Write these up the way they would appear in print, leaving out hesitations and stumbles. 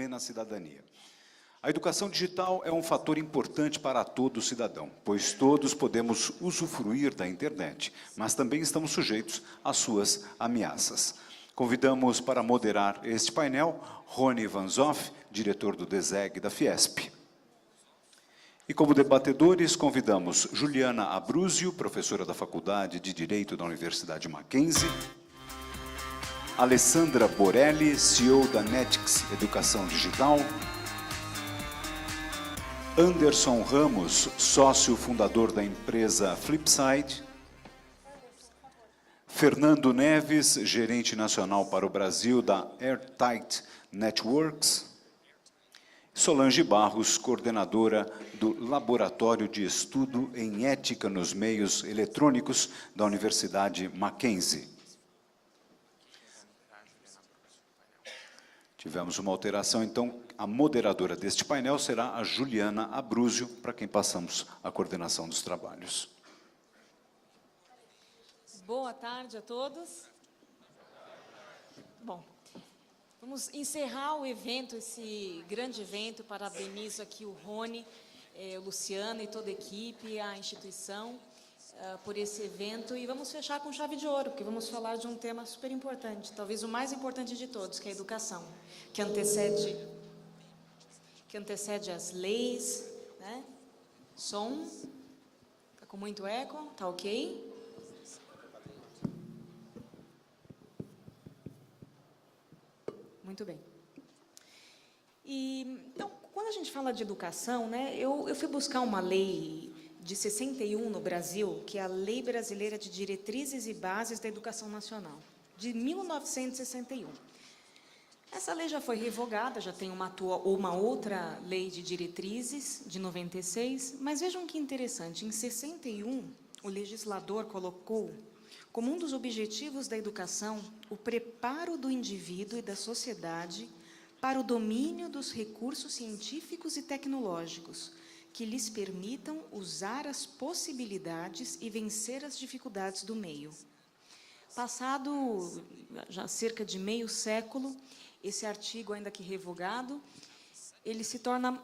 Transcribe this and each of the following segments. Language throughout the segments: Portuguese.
plena cidadania. A educação digital é um fator importante para todo cidadão, pois todos podemos usufruir da internet, mas também estamos sujeitos às suas ameaças. Convidamos para moderar este painel Rony Van Zoff, diretor do DESEG da Fiesp. E como debatedores, convidamos Juliana Abruzio, professora da Faculdade de Direito da Universidade Mackenzie, Alessandra Borelli, CEO da Netix Educação Digital, Anderson Ramos, sócio fundador da empresa Flipside, Fernando Neves, gerente nacional para o Brasil da Airtight Networks, Solange Barros, coordenadora do Laboratório de Estudo em Ética nos Meios Eletrônicos da Universidade Mackenzie. Tivemos uma alteração, então, a moderadora deste painel será a Juliana Abruzio, para quem passamos a coordenação dos trabalhos. Boa tarde a todos. Bom, vamos encerrar o evento, esse grande evento. Parabenizo aqui o Rony, o Luciano e toda a equipe, a instituição, por esse evento. E vamos fechar com chave de ouro, porque vamos falar de um tema super importante, talvez o mais importante de todos, que é a educação, que antecede as leis, né? Som, está com muito eco, está ok? Muito bem. Então, quando a gente fala de educação, né, eu fui buscar uma lei de 61 no Brasil, que é a Lei Brasileira de Diretrizes e Bases da Educação Nacional, de 1961. Essa lei já foi revogada, já tem uma outra lei de diretrizes, de 96, mas vejam que interessante, em 61, o legislador colocou como um dos objetivos da educação o preparo do indivíduo e da sociedade para o domínio dos recursos científicos e tecnológicos que lhes permitam usar as possibilidades e vencer as dificuldades do meio. Passado já cerca de meio século, esse artigo, ainda que revogado, ele se torna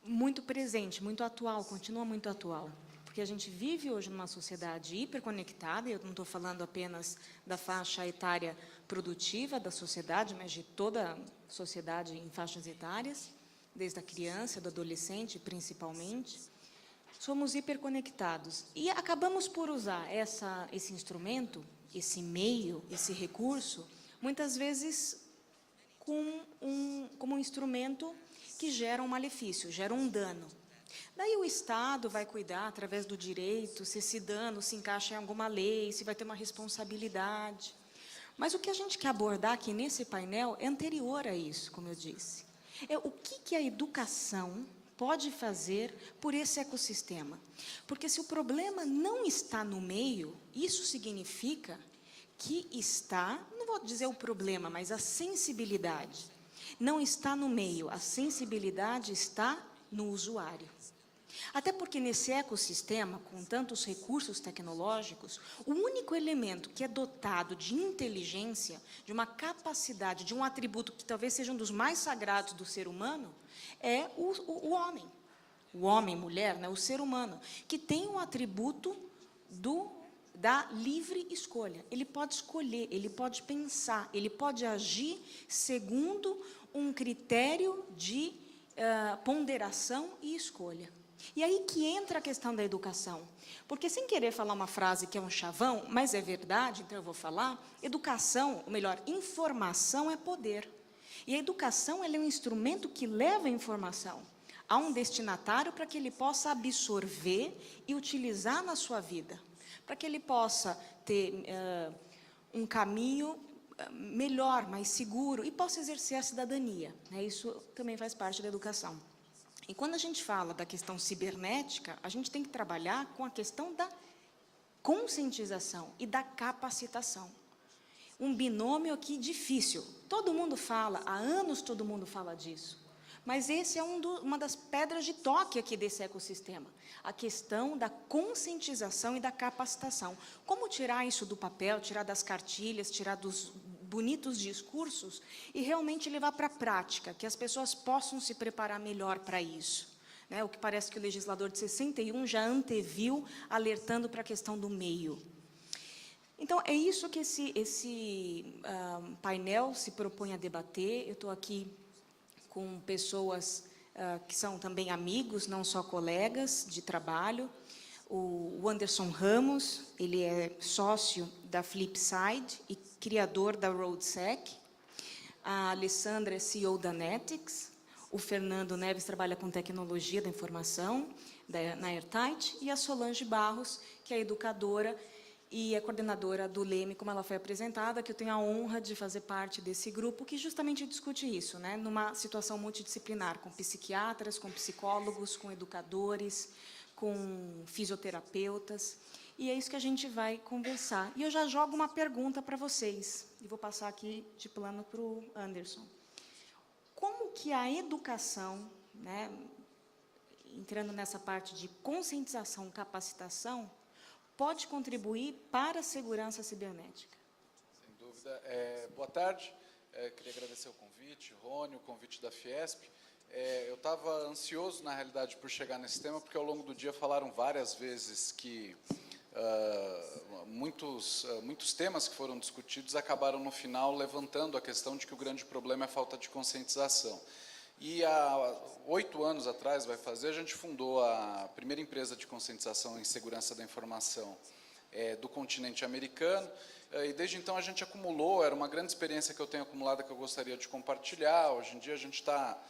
muito presente, muito atual, continua muito atual. Porque a gente vive hoje numa sociedade hiperconectada, e eu não estou falando apenas da faixa etária produtiva da sociedade, mas de toda a sociedade em faixas etárias, desde a criança, do adolescente, principalmente. Somos hiperconectados. E acabamos por usar esse instrumento, esse meio, esse recurso, muitas vezes como um instrumento que gera um malefício, gera um dano. Daí o Estado vai cuidar, através do direito, se esse dano se encaixa em alguma lei, se vai ter uma responsabilidade. Mas o que a gente quer abordar aqui nesse painel é anterior a isso, como eu disse. É o que a educação pode fazer por esse ecossistema. Porque se o problema não está no meio, isso significa que está, não vou dizer o problema, mas a sensibilidade. Não está no meio, a sensibilidade está no usuário. Até porque nesse ecossistema, com tantos recursos tecnológicos, o único elemento que é dotado de inteligência, de uma capacidade, de um atributo que talvez seja um dos mais sagrados do ser humano, é o homem. O homem, mulher, né, o ser humano, que tem um atributo da livre escolha. Ele pode escolher, ele pode pensar, ele pode agir segundo um critério de ponderação e escolha. E aí que entra a questão da educação. Porque, sem querer falar uma frase que é um chavão, mas é verdade, então eu vou falar, educação, ou melhor, informação é poder. E a educação ela é um instrumento que leva a informação a um destinatário para que ele possa absorver e utilizar na sua vida. Para que ele possa ter um caminho melhor, mais seguro, e possa exercer a cidadania. Isso também faz parte da educação. E quando a gente fala da questão cibernética, a gente tem que trabalhar com a questão da conscientização e da capacitação. Um binômio aqui difícil. Todo mundo fala, há anos todo mundo fala disso. Mas esse é uma das pedras de toque aqui desse ecossistema. A questão da conscientização e da capacitação. Como tirar isso do papel, tirar das cartilhas, tirar bonitos discursos e realmente levar para a prática, que as pessoas possam se preparar melhor para isso. Né? O que parece que o legislador de 61 já anteviu, alertando para a questão do meio. Então, é isso que esse painel se propõe a debater. Eu estou aqui com pessoas que são também amigos, não só colegas de trabalho. O Anderson Ramos, ele é sócio da Flipside e criador da RoadSec. A Alessandra é CEO da Netix. O Fernando Neves trabalha com tecnologia da informação na Airtight. E a Solange Barros, que é educadora e é coordenadora do Leme, como ela foi apresentada, que eu tenho a honra de fazer parte desse grupo, que justamente discute isso, né, numa situação multidisciplinar, com psiquiatras, com psicólogos, com educadores, com fisioterapeutas, e é isso que a gente vai conversar. E eu já jogo uma pergunta para vocês, e vou passar aqui de plano para o Anderson. Como que a educação, né, entrando nessa parte de conscientização, capacitação, pode contribuir para a segurança cibernética? Sem dúvida. Boa tarde. Queria agradecer o convite, Rony, o convite da Fiesp. Eu estava ansioso, na realidade, por chegar nesse tema, porque ao longo do dia falaram várias vezes que muitos temas que foram discutidos acabaram, no final, levantando a questão de que o grande problema é a falta de conscientização. E há 8 anos atrás, a gente fundou a primeira empresa de conscientização em segurança da informação do continente americano, e desde então a gente acumulou, era uma grande experiência que eu tenho acumulado que eu gostaria de compartilhar. Hoje em dia a gente está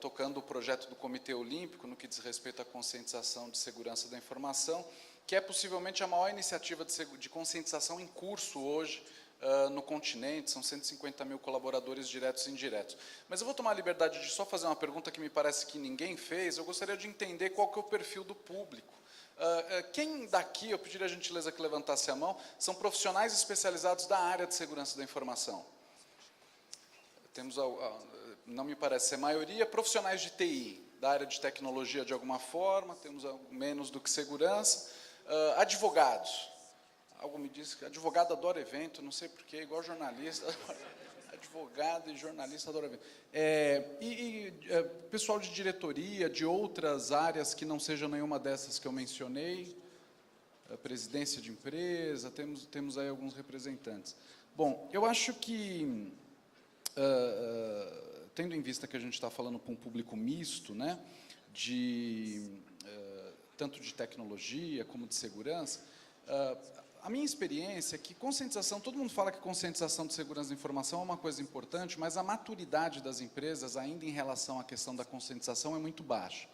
tocando o projeto do Comitê Olímpico no que diz respeito à conscientização de segurança da informação, que é possivelmente a maior iniciativa de conscientização em curso hoje no continente. São 150 mil colaboradores diretos e indiretos. Mas eu vou tomar a liberdade de só fazer uma pergunta que me parece que ninguém fez. Eu gostaria de entender qual que é o perfil do público. Quem daqui, eu pediria a gentileza que levantasse a mão, são profissionais especializados da área de segurança da informação? Temos, não me parece ser a maioria, profissionais de TI, da área de tecnologia de alguma forma, temos menos do que segurança. Advogados. Algo me diz que advogado adora evento, não sei porquê, igual jornalista. Advogado e jornalista adoram evento. Pessoal de diretoria, de outras áreas que não sejam nenhuma dessas que eu mencionei, presidência de empresa, temos aí alguns representantes. Bom, eu acho que, tendo em vista que a gente está falando com um público misto, né, tanto de tecnologia como de segurança, a minha experiência é que conscientização, todo mundo fala que conscientização de segurança da informação é uma coisa importante, mas a maturidade das empresas, ainda em relação à questão da conscientização, é muito baixa.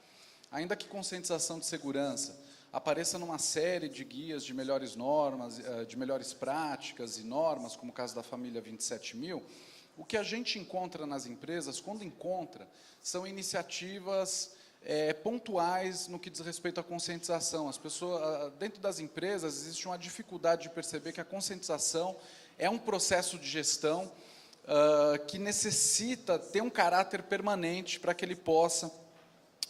Ainda que conscientização de segurança apareça numa série de guias de melhores normas, de melhores práticas e normas, como o caso da família 27000, o que a gente encontra nas empresas, quando encontra, são iniciativas pontuais no que diz respeito à conscientização. As pessoas, dentro das empresas, existe uma dificuldade de perceber que a conscientização é um processo de gestão que necessita ter um caráter permanente para que ele possa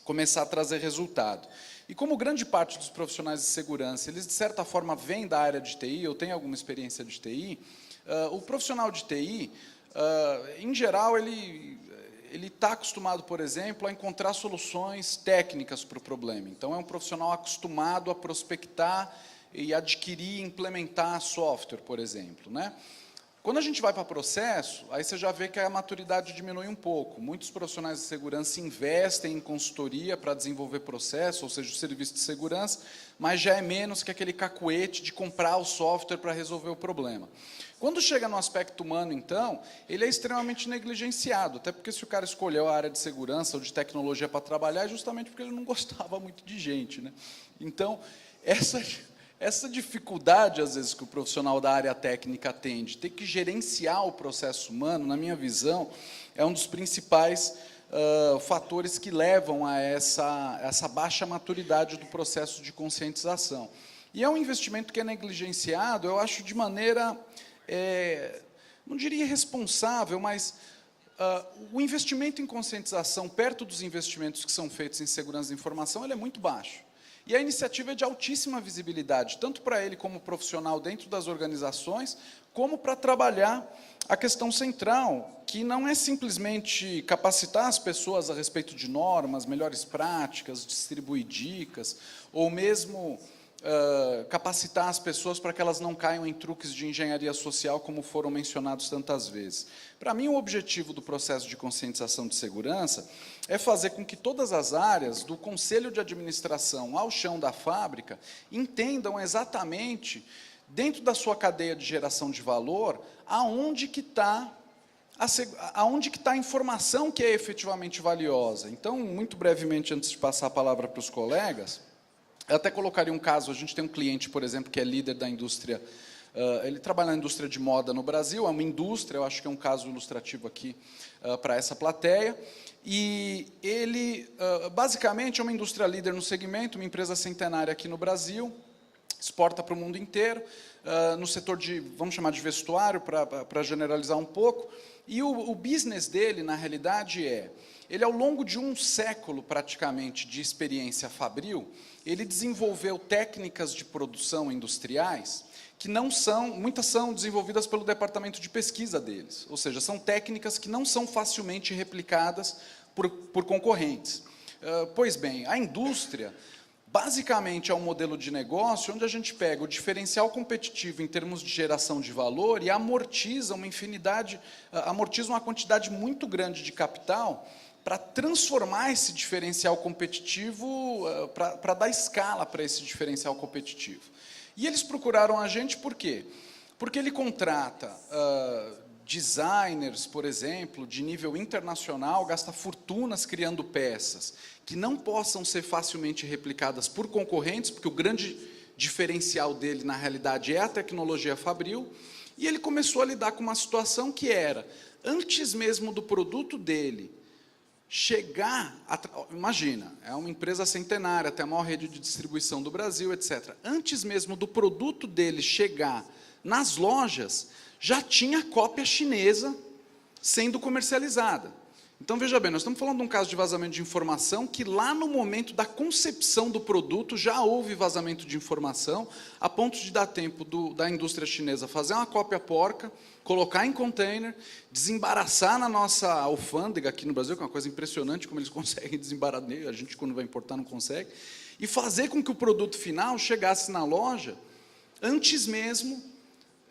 começar a trazer resultado. E como grande parte dos profissionais de segurança, eles de certa forma vêm da área de TI, eu tenho alguma experiência de TI, o profissional de TI, em geral, ele está acostumado, por exemplo, a encontrar soluções técnicas para o problema. Então, é um profissional acostumado a prospectar e adquirir e implementar software, por exemplo, né? Quando a gente vai para processo, aí você já vê que a maturidade diminui um pouco. Muitos profissionais de segurança investem em consultoria para desenvolver processo, ou seja, o serviço de segurança, mas já é menos que aquele cacuete de comprar o software para resolver o problema. Quando chega no aspecto humano, então, ele é extremamente negligenciado, até porque se o cara escolheu a área de segurança ou de tecnologia para trabalhar, é justamente porque ele não gostava muito de gente, né? Então, essa dificuldade, às vezes, que o profissional da área técnica tem de ter que gerenciar o processo humano, na minha visão, é um dos principais fatores que levam a essa baixa maturidade do processo de conscientização. E é um investimento que é negligenciado, eu acho, de maneira, não diria irresponsável, mas o investimento em conscientização, perto dos investimentos que são feitos em segurança da informação, ele é muito baixo. E a iniciativa é de altíssima visibilidade, tanto para ele como profissional dentro das organizações, como para trabalhar a questão central, que não é simplesmente capacitar as pessoas a respeito de normas, melhores práticas, distribuir dicas, ou mesmo capacitar as pessoas para que elas não caiam em truques de engenharia social, como foram mencionados tantas vezes. Para mim, o objetivo do processo de conscientização de segurança é fazer com que todas as áreas, do conselho de administração ao chão da fábrica, entendam exatamente, dentro da sua cadeia de geração de valor, aonde que está a informação que é efetivamente valiosa. Então, muito brevemente, antes de passar a palavra para os colegas, eu até colocaria um caso. A gente tem um cliente, por exemplo, que é líder da indústria, ele trabalha na indústria de moda no Brasil, é uma indústria, eu acho que é um caso ilustrativo aqui para essa plateia, e ele, basicamente, é uma indústria líder no segmento, uma empresa centenária aqui no Brasil, exporta para o mundo inteiro, no setor de, vamos chamar de vestuário, para generalizar um pouco, e o business dele, na realidade, ele, ao longo de um século, praticamente, de experiência fabril, ele desenvolveu técnicas de produção industriais que muitas são desenvolvidas pelo departamento de pesquisa deles, ou seja, são técnicas que não são facilmente replicadas por concorrentes. Pois bem, a indústria, basicamente, é um modelo de negócio onde a gente pega o diferencial competitivo em termos de geração de valor e amortiza uma quantidade muito grande de capital para transformar esse diferencial competitivo, para dar escala para esse diferencial competitivo. E eles procuraram a gente por quê? Porque ele contrata designers, por exemplo, de nível internacional, gasta fortunas criando peças que não possam ser facilmente replicadas por concorrentes, porque o grande diferencial dele, na realidade, é a tecnologia fabril, e ele começou a lidar com uma situação que era, antes mesmo do produto dele chegar, imagina, é uma empresa centenária, tem a maior rede de distribuição do Brasil, etc. Antes mesmo do produto dele chegar nas lojas, já tinha cópia chinesa sendo comercializada. Então, veja bem, nós estamos falando de um caso de vazamento de informação que lá no momento da concepção do produto já houve vazamento de informação, a ponto de dar tempo da indústria chinesa fazer uma cópia porca, colocar em container, desembaraçar na nossa alfândega aqui no Brasil, que é uma coisa impressionante como eles conseguem desembaraçar, a gente quando vai importar não consegue, e fazer com que o produto final chegasse na loja antes mesmo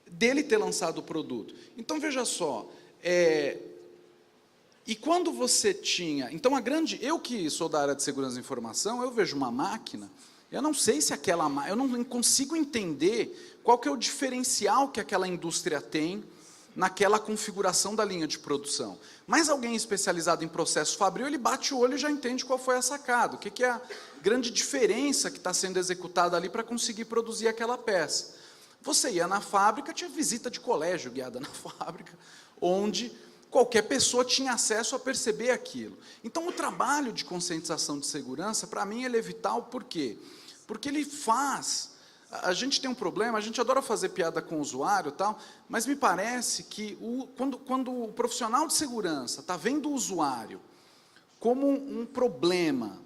dele ter lançado o produto. Então, veja só, e quando você tinha... Então, eu que sou da área de segurança da informação, eu vejo uma máquina, eu não sei se eu não consigo entender qual que é o diferencial que aquela indústria tem naquela configuração da linha de produção. Mas alguém especializado em processo fabril, ele bate o olho e já entende qual foi a sacada, o que é a grande diferença que está sendo executada ali para conseguir produzir aquela peça. Você ia na fábrica, tinha visita de colégio guiada na fábrica, onde qualquer pessoa tinha acesso a perceber aquilo. Então, o trabalho de conscientização de segurança, para mim, ele é vital, por quê? Porque ele faz... A gente tem um problema, a gente adora fazer piada com o usuário e tal, mas me parece que quando o profissional de segurança está vendo o usuário como um problema,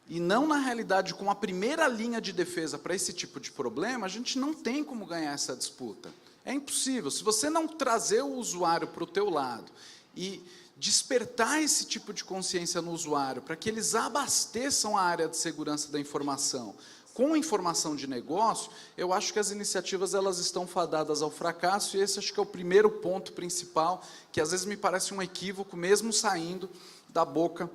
e não, na realidade, com a primeira linha de defesa para esse tipo de problema, a gente não tem como ganhar essa disputa. É impossível. Se você não trazer o usuário para o teu lado e despertar esse tipo de consciência no usuário, para que eles abasteçam a área de segurança da informação com informação de negócio, eu acho que as iniciativas elas estão fadadas ao fracasso, e esse acho que é o primeiro ponto principal, que às vezes me parece um equívoco, mesmo saindo da boca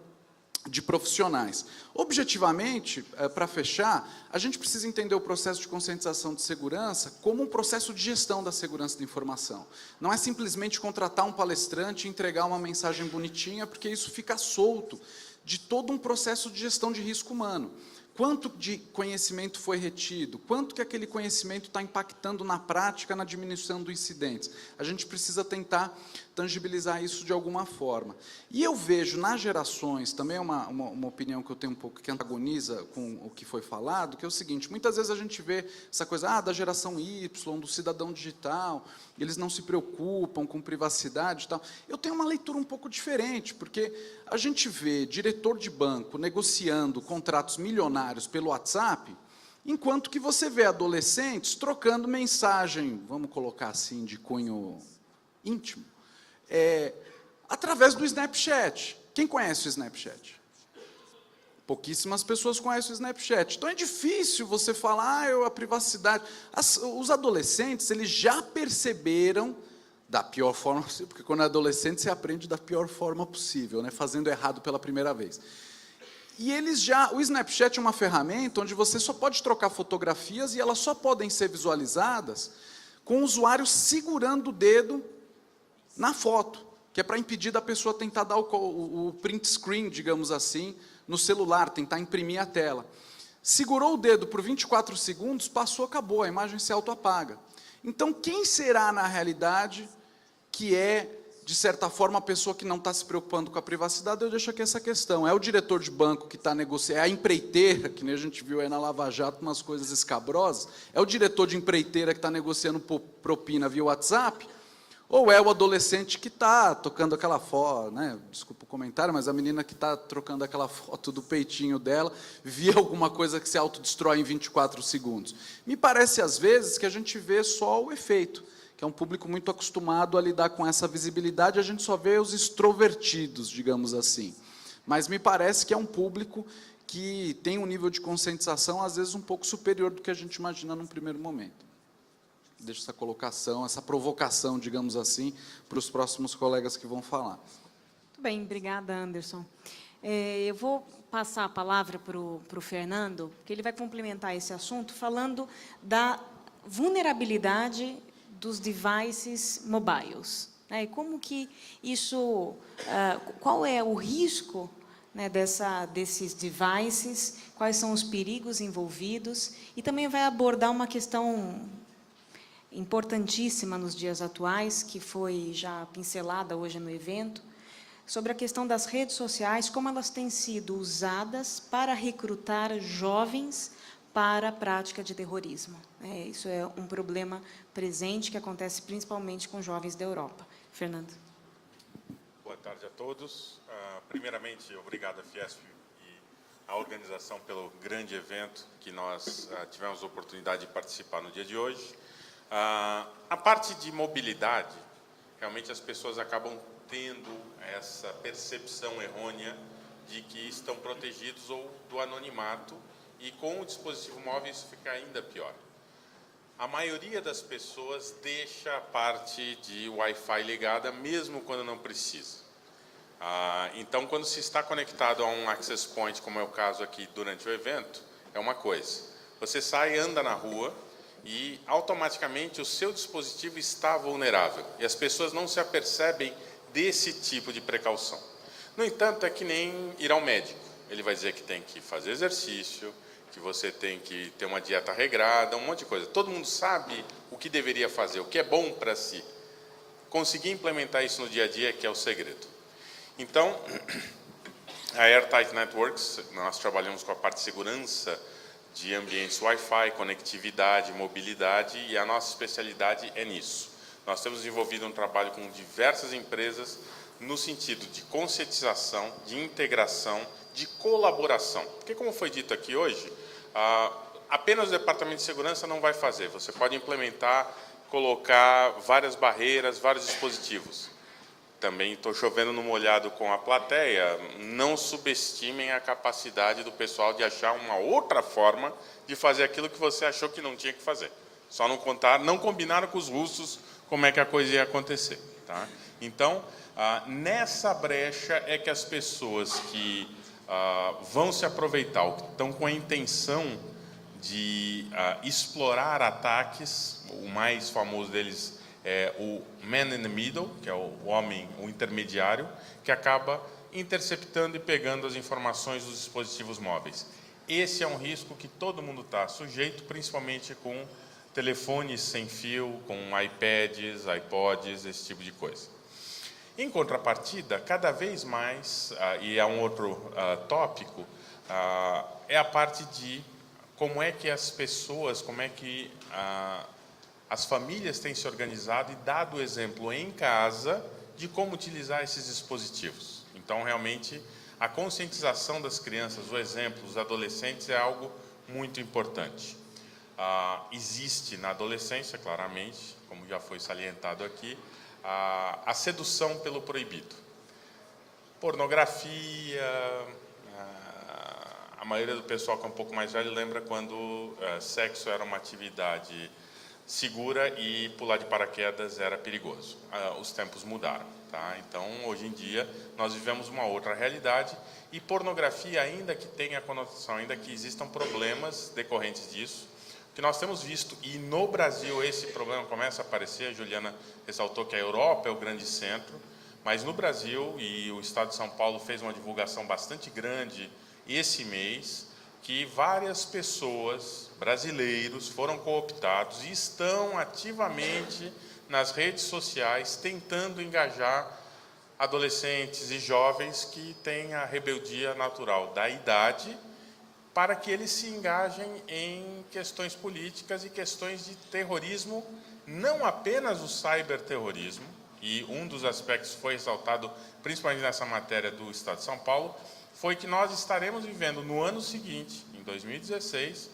de profissionais. Objetivamente, para fechar, a gente precisa entender o processo de conscientização de segurança como um processo de gestão da segurança da informação. Não é simplesmente contratar um palestrante e entregar uma mensagem bonitinha, porque isso fica solto de todo um processo de gestão de risco humano. Quanto de conhecimento foi retido? Quanto que aquele conhecimento está impactando na prática, na diminuição dos incidentes? A gente precisa tentar tangibilizar isso de alguma forma. E eu vejo nas gerações, também é uma opinião que eu tenho um pouco que antagoniza com o que foi falado, que é o seguinte, muitas vezes a gente vê essa coisa da geração Y, do cidadão digital, eles não se preocupam com privacidade e tal. Eu tenho uma leitura um pouco diferente, porque a gente vê diretor de banco negociando contratos milionários cenários pelo WhatsApp, enquanto que você vê adolescentes trocando mensagem, vamos colocar assim, de cunho íntimo, através do Snapchat. Quem conhece o Snapchat? Pouquíssimas pessoas conhecem o Snapchat. Então é difícil você falar, a privacidade. Os adolescentes, eles já perceberam da pior forma possível, porque quando é adolescente você aprende da pior forma possível, né, fazendo errado pela primeira vez. E o Snapchat é uma ferramenta onde você só pode trocar fotografias e elas só podem ser visualizadas com o usuário segurando o dedo na foto, que é para impedir da pessoa tentar dar o print screen, digamos assim, no celular, tentar imprimir a tela. Segurou o dedo por 24 segundos, passou, acabou, a imagem se autoapaga. Então, quem será, na realidade, que é, de certa forma, a pessoa que não está se preocupando com a privacidade? Eu deixo aqui essa questão. É o diretor de banco que está negociando, é a empreiteira, que nem a gente viu aí na Lava Jato, umas coisas escabrosas, é o diretor de empreiteira que está negociando propina via WhatsApp, ou é o adolescente que está tocando aquela foto, né? Desculpa o comentário, mas a menina que está trocando aquela foto do peitinho dela, via alguma coisa que se autodestrói em 24 segundos. Me parece, às vezes, que a gente vê só o efeito, que é um público muito acostumado a lidar com essa visibilidade, a gente só vê os extrovertidos, digamos assim. Mas me parece que é um público que tem um nível de conscientização, às vezes, um pouco superior do que a gente imagina num primeiro momento. Deixo essa colocação, essa provocação, digamos assim, para os próximos colegas que vão falar. Muito bem, obrigada, Anderson. Eu vou passar a palavra para o Fernando, que ele vai complementar esse assunto, falando da vulnerabilidade dos devices mobiles. E como que isso, qual é o risco, né, desses devices, quais são os perigos envolvidos, e também vai abordar uma questão importantíssima nos dias atuais, que foi já pincelada hoje no evento, sobre a questão das redes sociais, como elas têm sido usadas para recrutar jovens para a prática de terrorismo. Isso é um problema presente que acontece principalmente com jovens da Europa. Fernando. Boa tarde a todos. Primeiramente, obrigado à Fiesp e à organização pelo grande evento que nós tivemos a oportunidade de participar no dia de hoje. A parte de mobilidade, realmente as pessoas acabam tendo essa percepção errônea de que estão protegidos ou do anonimato, e com o dispositivo móvel isso fica ainda pior. A maioria das pessoas deixa a parte de Wi-Fi ligada, mesmo quando não precisa. Então, quando se está conectado a um access point, como é o caso aqui durante o evento, é uma coisa. Você sai, anda na rua, e automaticamente o seu dispositivo está vulnerável. E as pessoas não se apercebem desse tipo de precaução. No entanto, é que nem ir ao médico. Ele vai dizer que tem que fazer exercício, que você tem que ter uma dieta regrada, um monte de coisa. Todo mundo sabe o que deveria fazer, o que é bom para si. Conseguir implementar isso no dia a dia é que é o segredo. Então, a Airtight Networks, nós trabalhamos com a parte de segurança de ambientes Wi-Fi, conectividade, mobilidade, e a nossa especialidade é nisso. Nós temos desenvolvido um trabalho com diversas empresas no sentido de conscientização, de integração, de colaboração. Porque, como foi dito aqui hoje, apenas o Departamento de Segurança não vai fazer. Você pode implementar, colocar várias barreiras, vários dispositivos. Também estou chovendo no molhado com a plateia, não subestimem a capacidade do pessoal de achar uma outra forma de fazer aquilo que você achou que não tinha que fazer. Só não combinaram com os russos como é que a coisa ia acontecer. Tá? Então, nessa brecha é que as pessoas que vão se aproveitar, ou que estão com a intenção de explorar ataques, o mais famoso deles é o man in the middle, que é o homem, o intermediário, que acaba interceptando e pegando as informações dos dispositivos móveis. Esse é um risco que todo mundo está sujeito, principalmente com telefones sem fio, com iPads, iPods, esse tipo de coisa. Em contrapartida, cada vez mais, e é um outro tópico, é a parte de como é que as pessoas, como é que as famílias têm se organizado e dado exemplo em casa de como utilizar esses dispositivos. Então, realmente, a conscientização das crianças, o exemplo dos adolescentes é algo muito importante. Existe na adolescência, claramente, como já foi salientado aqui, a sedução pelo proibido. Pornografia, a maioria do pessoal que é um pouco mais velho lembra quando sexo era uma atividade segura e pular de paraquedas era perigoso. Os tempos mudaram, tá? Então, hoje em dia, nós vivemos uma outra realidade e pornografia, ainda que tenha conotação, ainda que existam problemas decorrentes disso, que nós temos visto, e no Brasil esse problema começa a aparecer, a Juliana ressaltou que a Europa é o grande centro, mas no Brasil, e o Estado de São Paulo fez uma divulgação bastante grande esse mês, que várias pessoas, brasileiros, foram cooptados e estão ativamente nas redes sociais tentando engajar adolescentes e jovens que têm a rebeldia natural da idade, para que eles se engajem em questões políticas e questões de terrorismo, não apenas o cyberterrorismo, e um dos aspectos foi ressaltado, principalmente nessa matéria do Estado de São Paulo, foi que nós estaremos vivendo no ano seguinte, em 2016,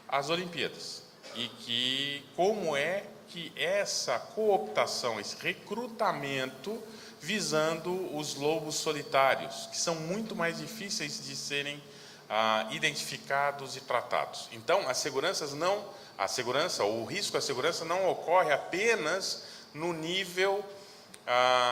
as Olimpíadas. E que como é que essa cooptação, esse recrutamento, visando os lobos solitários, que são muito mais difíceis de serem identificados e tratados. Então, o risco à segurança não ocorre apenas no nível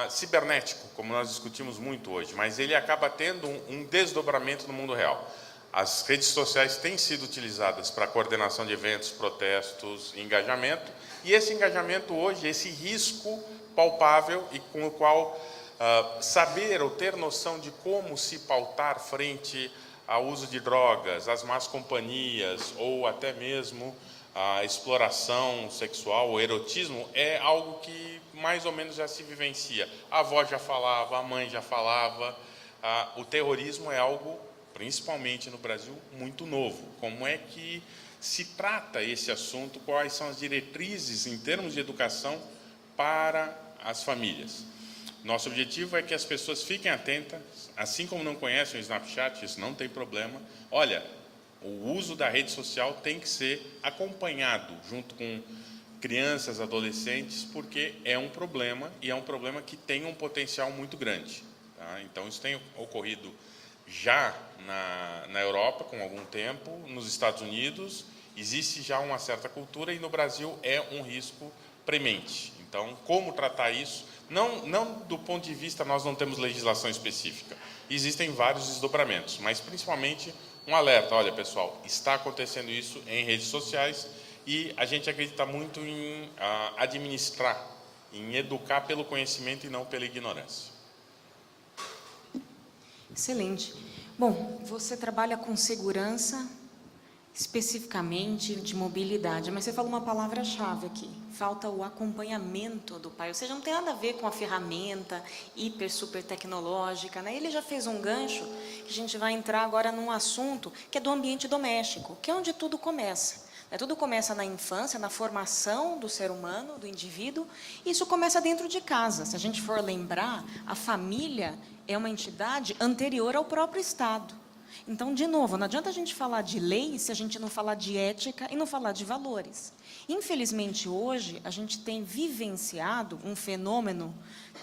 cibernético, como nós discutimos muito hoje, mas ele acaba tendo um desdobramento no mundo real. As redes sociais têm sido utilizadas para coordenação de eventos, protestos, engajamento, e esse engajamento hoje, esse risco palpável e com o qual saber ou ter noção de como se pautar frente ao uso de drogas, às más companhias ou até mesmo a exploração sexual, o erotismo, é algo que mais ou menos já se vivencia. A avó já falava, a mãe já falava. O terrorismo é algo, principalmente no Brasil, muito novo. Como é que se trata esse assunto? Quais são as diretrizes em termos de educação para as famílias? Nosso objetivo é que as pessoas fiquem atentas, assim como não conhecem o Snapchat, isso não tem problema. Olha, o uso da rede social tem que ser acompanhado junto com crianças, adolescentes, porque é um problema, e é um problema que tem um potencial muito grande. Tá? Então, isso tem ocorrido já na Europa, com algum tempo, nos Estados Unidos, existe já uma certa cultura, e no Brasil é um risco premente. Então, como tratar isso? Não do ponto de vista, nós não temos legislação específica. Existem vários desdobramentos, mas principalmente um alerta. Olha, pessoal, está acontecendo isso em redes sociais e a gente acredita muito em administrar, em educar pelo conhecimento e não pela ignorância. Excelente. Bom, você trabalha com segurança, especificamente de mobilidade, mas você falou uma palavra-chave aqui, falta o acompanhamento do pai, ou seja, não tem nada a ver com a ferramenta hiper, super tecnológica, né? Ele já fez um gancho, que a gente vai entrar agora num assunto que é do ambiente doméstico, que é onde tudo começa. Tudo começa na infância, na formação do ser humano, do indivíduo, e isso começa dentro de casa. Se a gente for lembrar, a família é uma entidade anterior ao próprio Estado. Então, de novo, não adianta a gente falar de lei se a gente não falar de ética e não falar de valores. Infelizmente, hoje, a gente tem vivenciado um fenômeno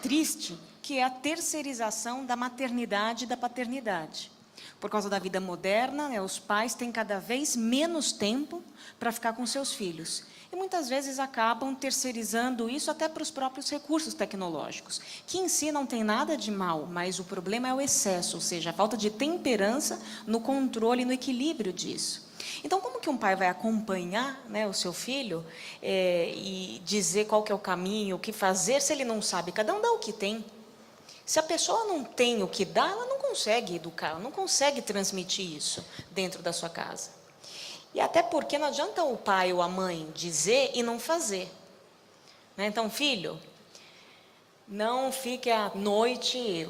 triste, que é a terceirização da maternidade e da paternidade. Por causa da vida moderna, os pais têm cada vez menos tempo para ficar com seus filhos. E muitas vezes acabam terceirizando isso até para os próprios recursos tecnológicos, que em si não tem nada de mal, mas o problema é o excesso, ou seja, a falta de temperança no controle e no equilíbrio disso. Então, como que um pai vai acompanhar, o seu filho e dizer qual que é o caminho, o que fazer, se ele não sabe? Cada um dá o que tem. Se a pessoa não tem o que dá, ela não consegue educar, ela não consegue transmitir isso dentro da sua casa. E até porque não adianta o pai ou a mãe dizer e não fazer. Então, filho, não fique à noite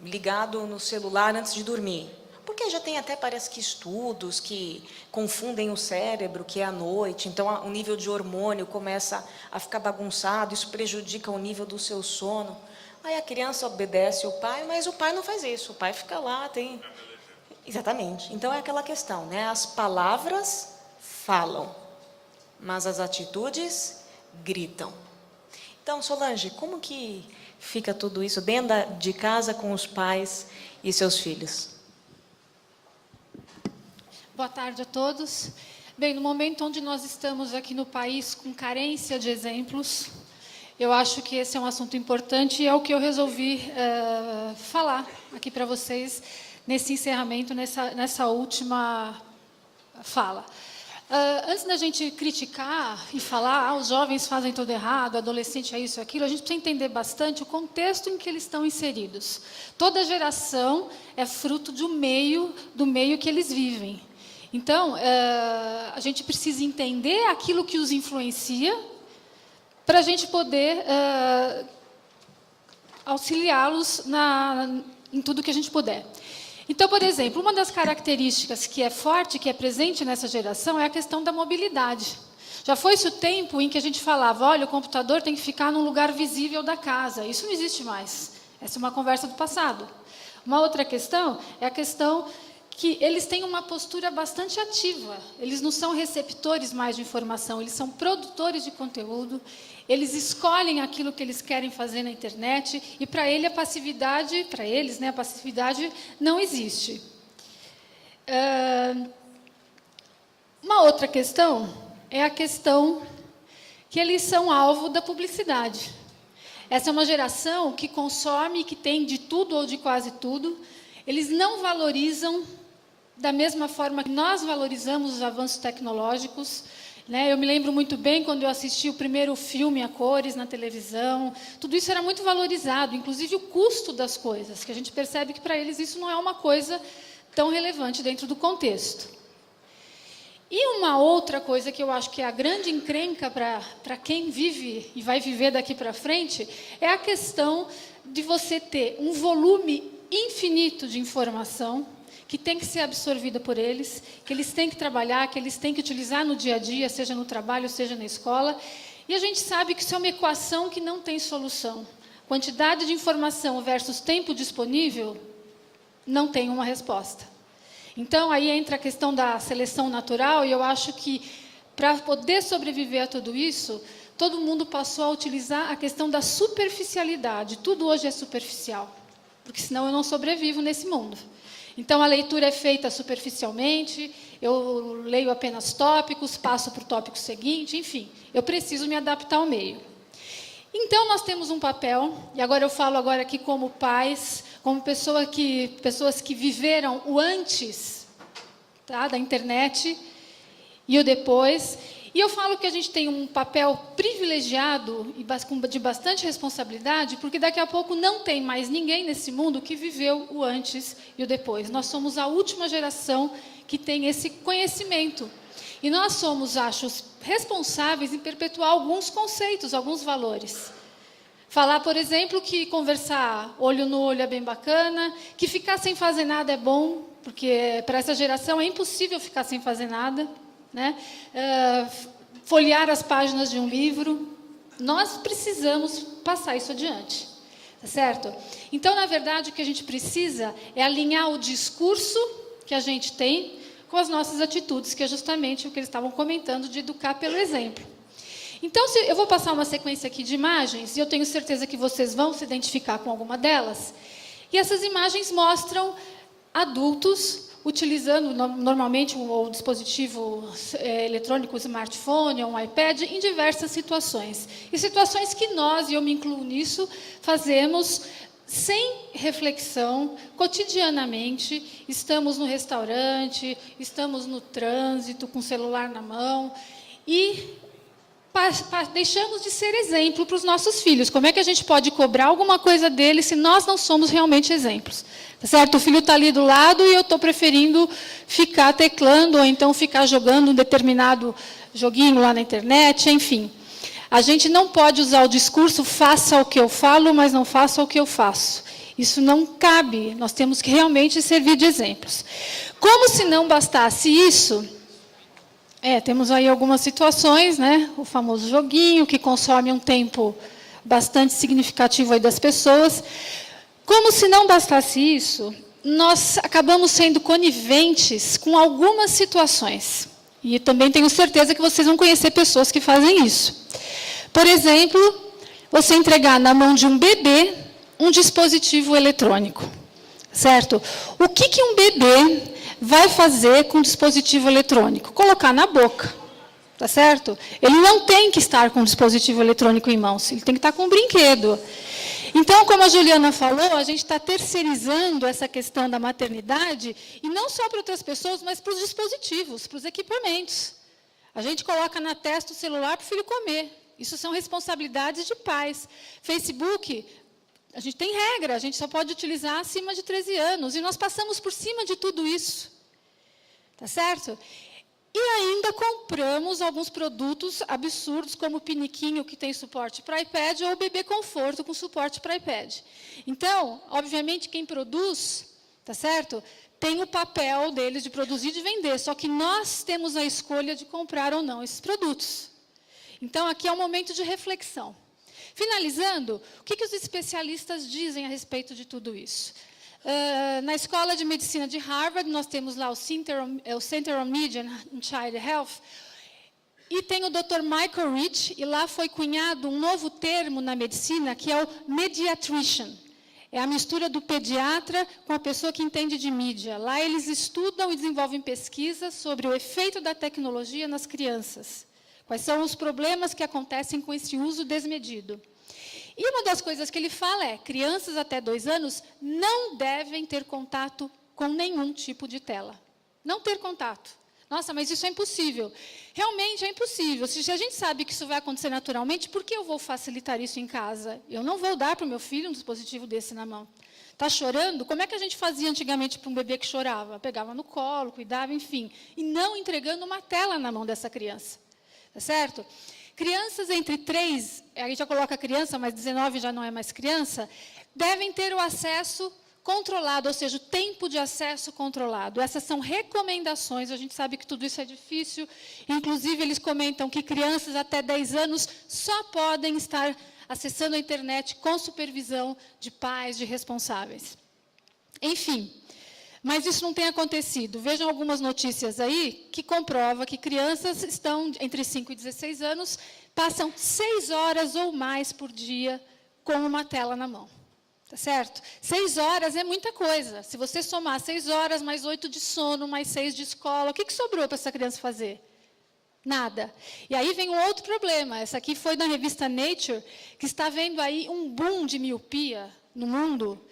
ligado no celular antes de dormir. Porque já tem até, parece que estudos que confundem o cérebro, que é à noite, então o nível de hormônio começa a ficar bagunçado, isso prejudica o nível do seu sono. Aí a criança obedece o pai, mas o pai não faz isso. O pai fica lá, tem... Exatamente. Então é aquela questão, né? As palavras falam, mas as atitudes gritam. Então, Solange, como que fica tudo isso dentro de casa com os pais e seus filhos? Boa tarde a todos. Bem, no momento onde nós estamos aqui no país com carência de exemplos, eu acho que esse é um assunto importante e é o que eu resolvi falar aqui para vocês nesse encerramento, nessa última fala. Antes da gente criticar e falar, os jovens fazem tudo errado, o adolescente é isso, aquilo, a gente precisa entender bastante o contexto em que eles estão inseridos. Toda geração é fruto do meio que eles vivem. Então, a gente precisa entender aquilo que os influencia para a gente poder auxiliá-los em tudo que a gente puder. Então, por exemplo, uma das características que é forte, que é presente nessa geração, é a questão da mobilidade. Já foi-se o tempo em que a gente falava, olha, o computador tem que ficar num lugar visível da casa. Isso não existe mais. Essa é uma conversa do passado. Uma outra questão é a questão que eles têm uma postura bastante ativa. Eles não são receptores mais de informação, eles são produtores de conteúdo, eles escolhem aquilo que eles querem fazer na internet, e para eles, a passividade não existe. Uma outra questão é a questão que eles são alvo da publicidade. Essa é uma geração que consome, que tem de tudo ou de quase tudo. Eles não valorizam da mesma forma que nós valorizamos os avanços tecnológicos, né? Eu me lembro muito bem quando eu assisti o primeiro filme a cores na televisão, tudo isso era muito valorizado, inclusive o custo das coisas, que a gente percebe que para eles isso não é uma coisa tão relevante dentro do contexto. E uma outra coisa que eu acho que é a grande encrenca para quem vive e vai viver daqui para frente, é a questão de você ter um volume infinito de informação que tem que ser absorvida por eles, que eles têm que trabalhar, que eles têm que utilizar no dia a dia, seja no trabalho, seja na escola. E a gente sabe que isso é uma equação que não tem solução. Quantidade de informação versus tempo disponível não tem uma resposta. Então, aí entra a questão da seleção natural, e eu acho que, para poder sobreviver a tudo isso, todo mundo passou a utilizar a questão da superficialidade. Tudo hoje é superficial, porque senão eu não sobrevivo nesse mundo. Então, a leitura é feita superficialmente, eu leio apenas tópicos, passo para o tópico seguinte, enfim, eu preciso me adaptar ao meio. Então, nós temos um papel, e agora eu falo aqui como pais, como pessoas que viveram o antes, tá, da internet e o depois. E eu falo que a gente tem um papel privilegiado e de bastante responsabilidade, porque daqui a pouco não tem mais ninguém nesse mundo que viveu o antes e o depois. Nós somos a última geração que tem esse conhecimento. E nós somos, acho, responsáveis em perpetuar alguns conceitos, alguns valores. Falar, por exemplo, que conversar olho no olho é bem bacana, que ficar sem fazer nada é bom, porque para essa geração é impossível ficar sem fazer nada, né? Folhear as páginas de um livro. Nós precisamos passar isso adiante, tá certo? Então, na verdade, o que a gente precisa é alinhar o discurso que a gente tem com as nossas atitudes, que é justamente o que eles estavam comentando, de educar pelo exemplo. Então, eu vou passar uma sequência aqui de imagens, e eu tenho certeza que vocês vão se identificar com alguma delas, e essas imagens mostram adultos utilizando normalmente o dispositivo eletrônico, o smartphone ou um iPad, em diversas situações. E situações que nós, e eu me incluo nisso, fazemos sem reflexão, cotidianamente. Estamos no restaurante, estamos no trânsito, com o celular na mão, e deixamos de ser exemplo para os nossos filhos. Como é que a gente pode cobrar alguma coisa deles se nós não somos realmente exemplos? Tá certo? O filho está ali do lado e eu estou preferindo ficar teclando ou então ficar jogando um determinado joguinho lá na internet, enfim. A gente não pode usar o discurso faça o que eu falo, mas não faça o que eu faço. Isso não cabe. Nós temos que realmente servir de exemplos. Como se não bastasse isso, temos aí algumas situações, né? O famoso joguinho que consome um tempo bastante significativo aí das pessoas. Como se não bastasse isso, nós acabamos sendo coniventes com algumas situações. E também tenho certeza que vocês vão conhecer pessoas que fazem isso. Por exemplo, você entregar na mão de um bebê um dispositivo eletrônico. Certo? O que um bebê vai fazer com um dispositivo eletrônico? Colocar na boca. Tá certo? Ele não tem que estar com um dispositivo eletrônico em mãos, ele tem que estar com um brinquedo. Então, como a Juliana falou, a gente está terceirizando essa questão da maternidade, e não só para outras pessoas, mas para os dispositivos, para os equipamentos. A gente coloca na testa o celular para o filho comer. Isso são responsabilidades de pais. Facebook, a gente tem regra, a gente só pode utilizar acima de 13 anos, e nós passamos por cima de tudo isso. Tá certo? E ainda compramos alguns produtos absurdos, como o Piniquinho, que tem suporte para iPad, ou o Bebê Conforto, com suporte para iPad. Então, obviamente, quem produz, tá certo? Tem o papel deles de produzir e de vender, só que nós temos a escolha de comprar ou não esses produtos. Então, aqui é um momento de reflexão. Finalizando, o que os especialistas dizem a respeito de tudo isso? Na Escola de Medicina de Harvard, nós temos lá o Center on Media and Child Health, e tem o Dr. Michael Rich, e lá foi cunhado um novo termo na medicina, que é o mediatrician. É a mistura do pediatra com a pessoa que entende de mídia. Lá eles estudam e desenvolvem pesquisas sobre o efeito da tecnologia nas crianças. Quais são os problemas que acontecem com esse uso desmedido. E uma das coisas que ele fala é: crianças até 2 anos não devem ter contato com nenhum tipo de tela. Não ter contato. Nossa, mas isso é impossível. Realmente é impossível. Se a gente sabe que isso vai acontecer naturalmente, por que eu vou facilitar isso em casa? Eu não vou dar para o meu filho um dispositivo desse na mão. Está chorando? Como é que a gente fazia antigamente para um bebê que chorava? Pegava no colo, cuidava, enfim. E não entregando uma tela na mão dessa criança. Tá certo? Crianças entre 3, a gente já coloca criança, mas 19 já não é mais criança, devem ter o acesso controlado, ou seja, o tempo de acesso controlado. Essas são recomendações, a gente sabe que tudo isso é difícil, inclusive eles comentam que crianças até 10 anos só podem estar acessando a internet com supervisão de pais, de responsáveis. Enfim, mas isso não tem acontecido. Vejam algumas notícias aí que comprovam que crianças estão entre 5 e 16 anos, passam 6 horas ou mais por dia com uma tela na mão. Tá certo? 6 horas é muita coisa. Se você somar 6 horas, mais 8 de sono, mais 6 de escola, o que sobrou para essa criança fazer? Nada. E aí vem um outro problema. Essa aqui foi da revista Nature, que está vendo aí um boom de miopia no mundo.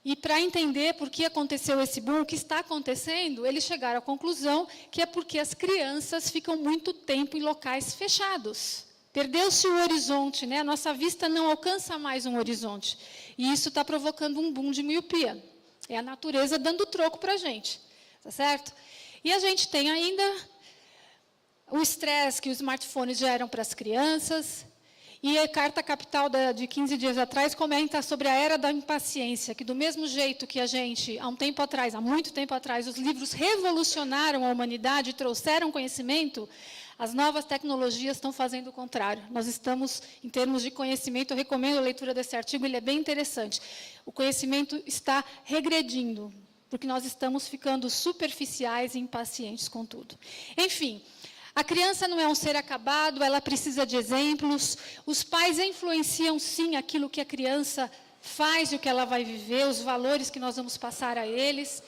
E para entender por que aconteceu esse boom, o que está acontecendo, eles chegaram à conclusão que é porque as crianças ficam muito tempo em locais fechados. Perdeu-se o horizonte, né? A nossa vista não alcança mais um horizonte. E isso está provocando um boom de miopia. É a natureza dando troco para a gente. Tá certo? E a gente tem ainda o estresse que os smartphones geram para as crianças. E a Carta Capital de 15 dias atrás comenta sobre a era da impaciência, que do mesmo jeito que a gente, há muito tempo atrás, os livros revolucionaram a humanidade e trouxeram conhecimento, as novas tecnologias estão fazendo o contrário. Nós estamos, em termos de conhecimento, eu recomendo a leitura desse artigo, ele é bem interessante. O conhecimento está regredindo, porque nós estamos ficando superficiais e impacientes com tudo. Enfim, a criança não é um ser acabado, ela precisa de exemplos. Os pais influenciam, sim, aquilo que a criança faz e o que ela vai viver, os valores que nós vamos passar a eles.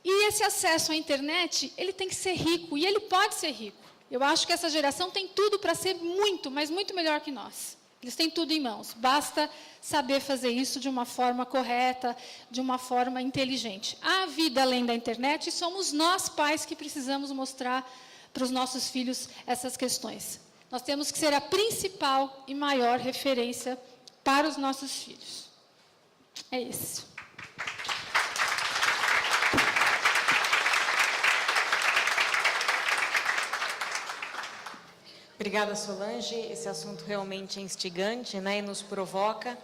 E esse acesso à internet, ele tem que ser rico, e ele pode ser rico. Eu acho que essa geração tem tudo para ser muito, mas muito melhor que nós. Eles têm tudo em mãos, basta saber fazer isso de uma forma correta, de uma forma inteligente. Há vida além da internet, e somos nós, pais, que precisamos mostrar para os nossos filhos essas questões. Nós temos que ser a principal e maior referência para os nossos filhos. É isso. Obrigada, Solange. Esse assunto realmente é instigante, né, e nos provoca.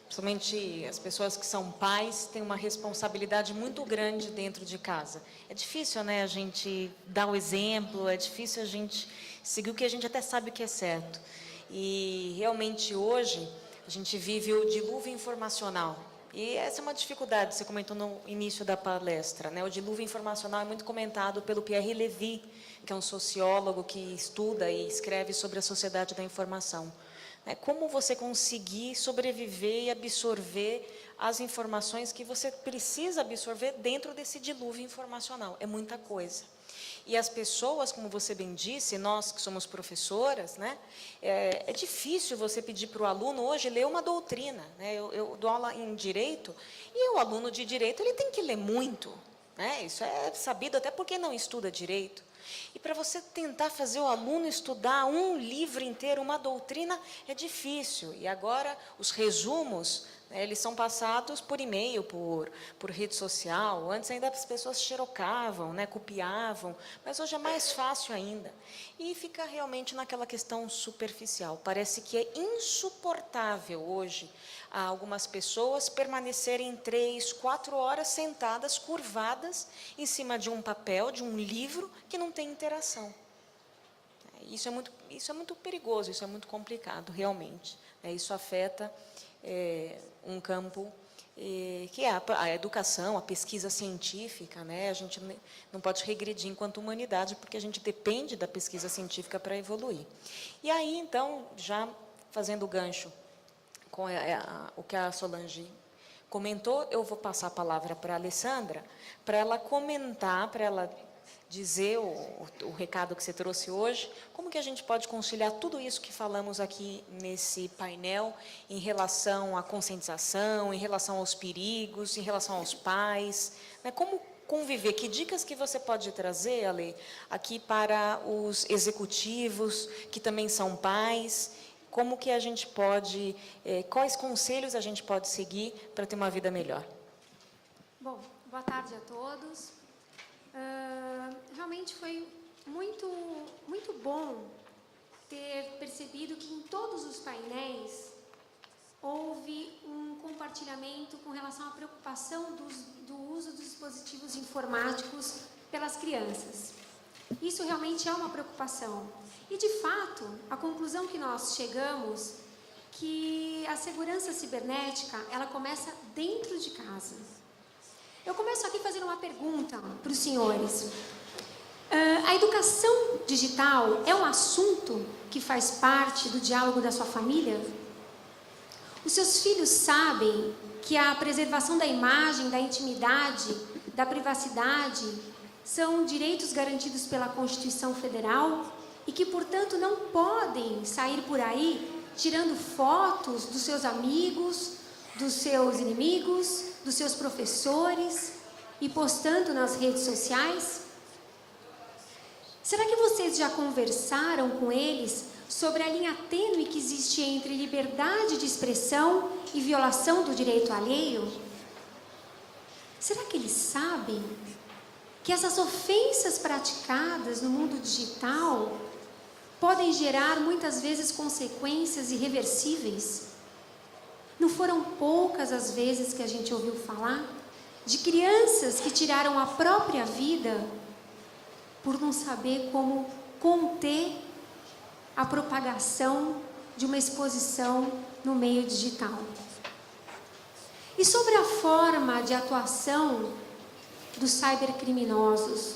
Principalmente as pessoas que são pais têm uma responsabilidade muito grande dentro de casa. É difícil, né, a gente dar o exemplo, é difícil a gente seguir o que a gente até sabe que é certo. E realmente hoje a gente vive o dilúvio informacional. E essa é uma dificuldade, você comentou no início da palestra, né? O dilúvio informacional é muito comentado pelo Pierre Levy, que é um sociólogo que estuda e escreve sobre a sociedade da informação. Como você conseguir sobreviver e absorver as informações que você precisa absorver dentro desse dilúvio informacional. É muita coisa. E as pessoas, como você bem disse, nós que somos professoras, né, é difícil você pedir para o aluno hoje ler uma doutrina. Né? Eu dou aula em Direito, e o aluno de Direito ele tem que ler muito. Né? Isso é sabido até porque não estuda Direito. E para você tentar fazer o aluno estudar um livro inteiro, uma doutrina, é difícil. E agora, os resumos, né, eles são passados por e-mail, por rede social. Antes ainda as pessoas xerocavam, né, copiavam, mas hoje é mais fácil ainda. E fica realmente naquela questão superficial. Parece que é insuportável hoje a algumas pessoas permanecerem 3, 4 horas sentadas, curvadas, em cima de um papel, de um livro, que não tem interação. Isso é muito perigoso, isso é muito complicado, realmente. Isso afeta um campo que é a educação, a pesquisa científica. Né? A gente não pode regredir enquanto humanidade, porque a gente depende da pesquisa científica para evoluir. E aí, então, já fazendo o gancho com o que a Solange comentou, eu vou passar a palavra para a Alessandra, para ela comentar, para ela dizer o recado que você trouxe hoje, como que a gente pode conciliar tudo isso que falamos aqui nesse painel, em relação à conscientização, em relação aos perigos, em relação aos pais, né? Como conviver, que dicas que você pode trazer, Ale, aqui para os executivos, que também são pais, como que a gente pode, quais conselhos a gente pode seguir para ter uma vida melhor? Bom, boa tarde a todos. Realmente foi muito, muito bom ter percebido que em todos os painéis houve um compartilhamento com relação à preocupação do uso dos dispositivos informáticos pelas crianças. Isso realmente é uma preocupação. E, de fato, a conclusão que nós chegamos que a segurança cibernética, ela começa dentro de casa. Eu começo aqui fazendo uma pergunta para os senhores. A educação digital é um assunto que faz parte do diálogo da sua família? Os seus filhos sabem que a preservação da imagem, da intimidade, da privacidade são direitos garantidos pela Constituição Federal e que, portanto, não podem sair por aí tirando fotos dos seus amigos, dos seus inimigos, dos seus professores e postando nas redes sociais? Será que vocês já conversaram com eles sobre a linha tênue que existe entre liberdade de expressão e violação do direito alheio? Será que eles sabem que essas ofensas praticadas no mundo digital podem gerar muitas vezes consequências irreversíveis? Não foram poucas as vezes que a gente ouviu falar de crianças que tiraram a própria vida por não saber como conter a propagação de uma exposição no meio digital. E sobre a forma de atuação dos cybercriminosos,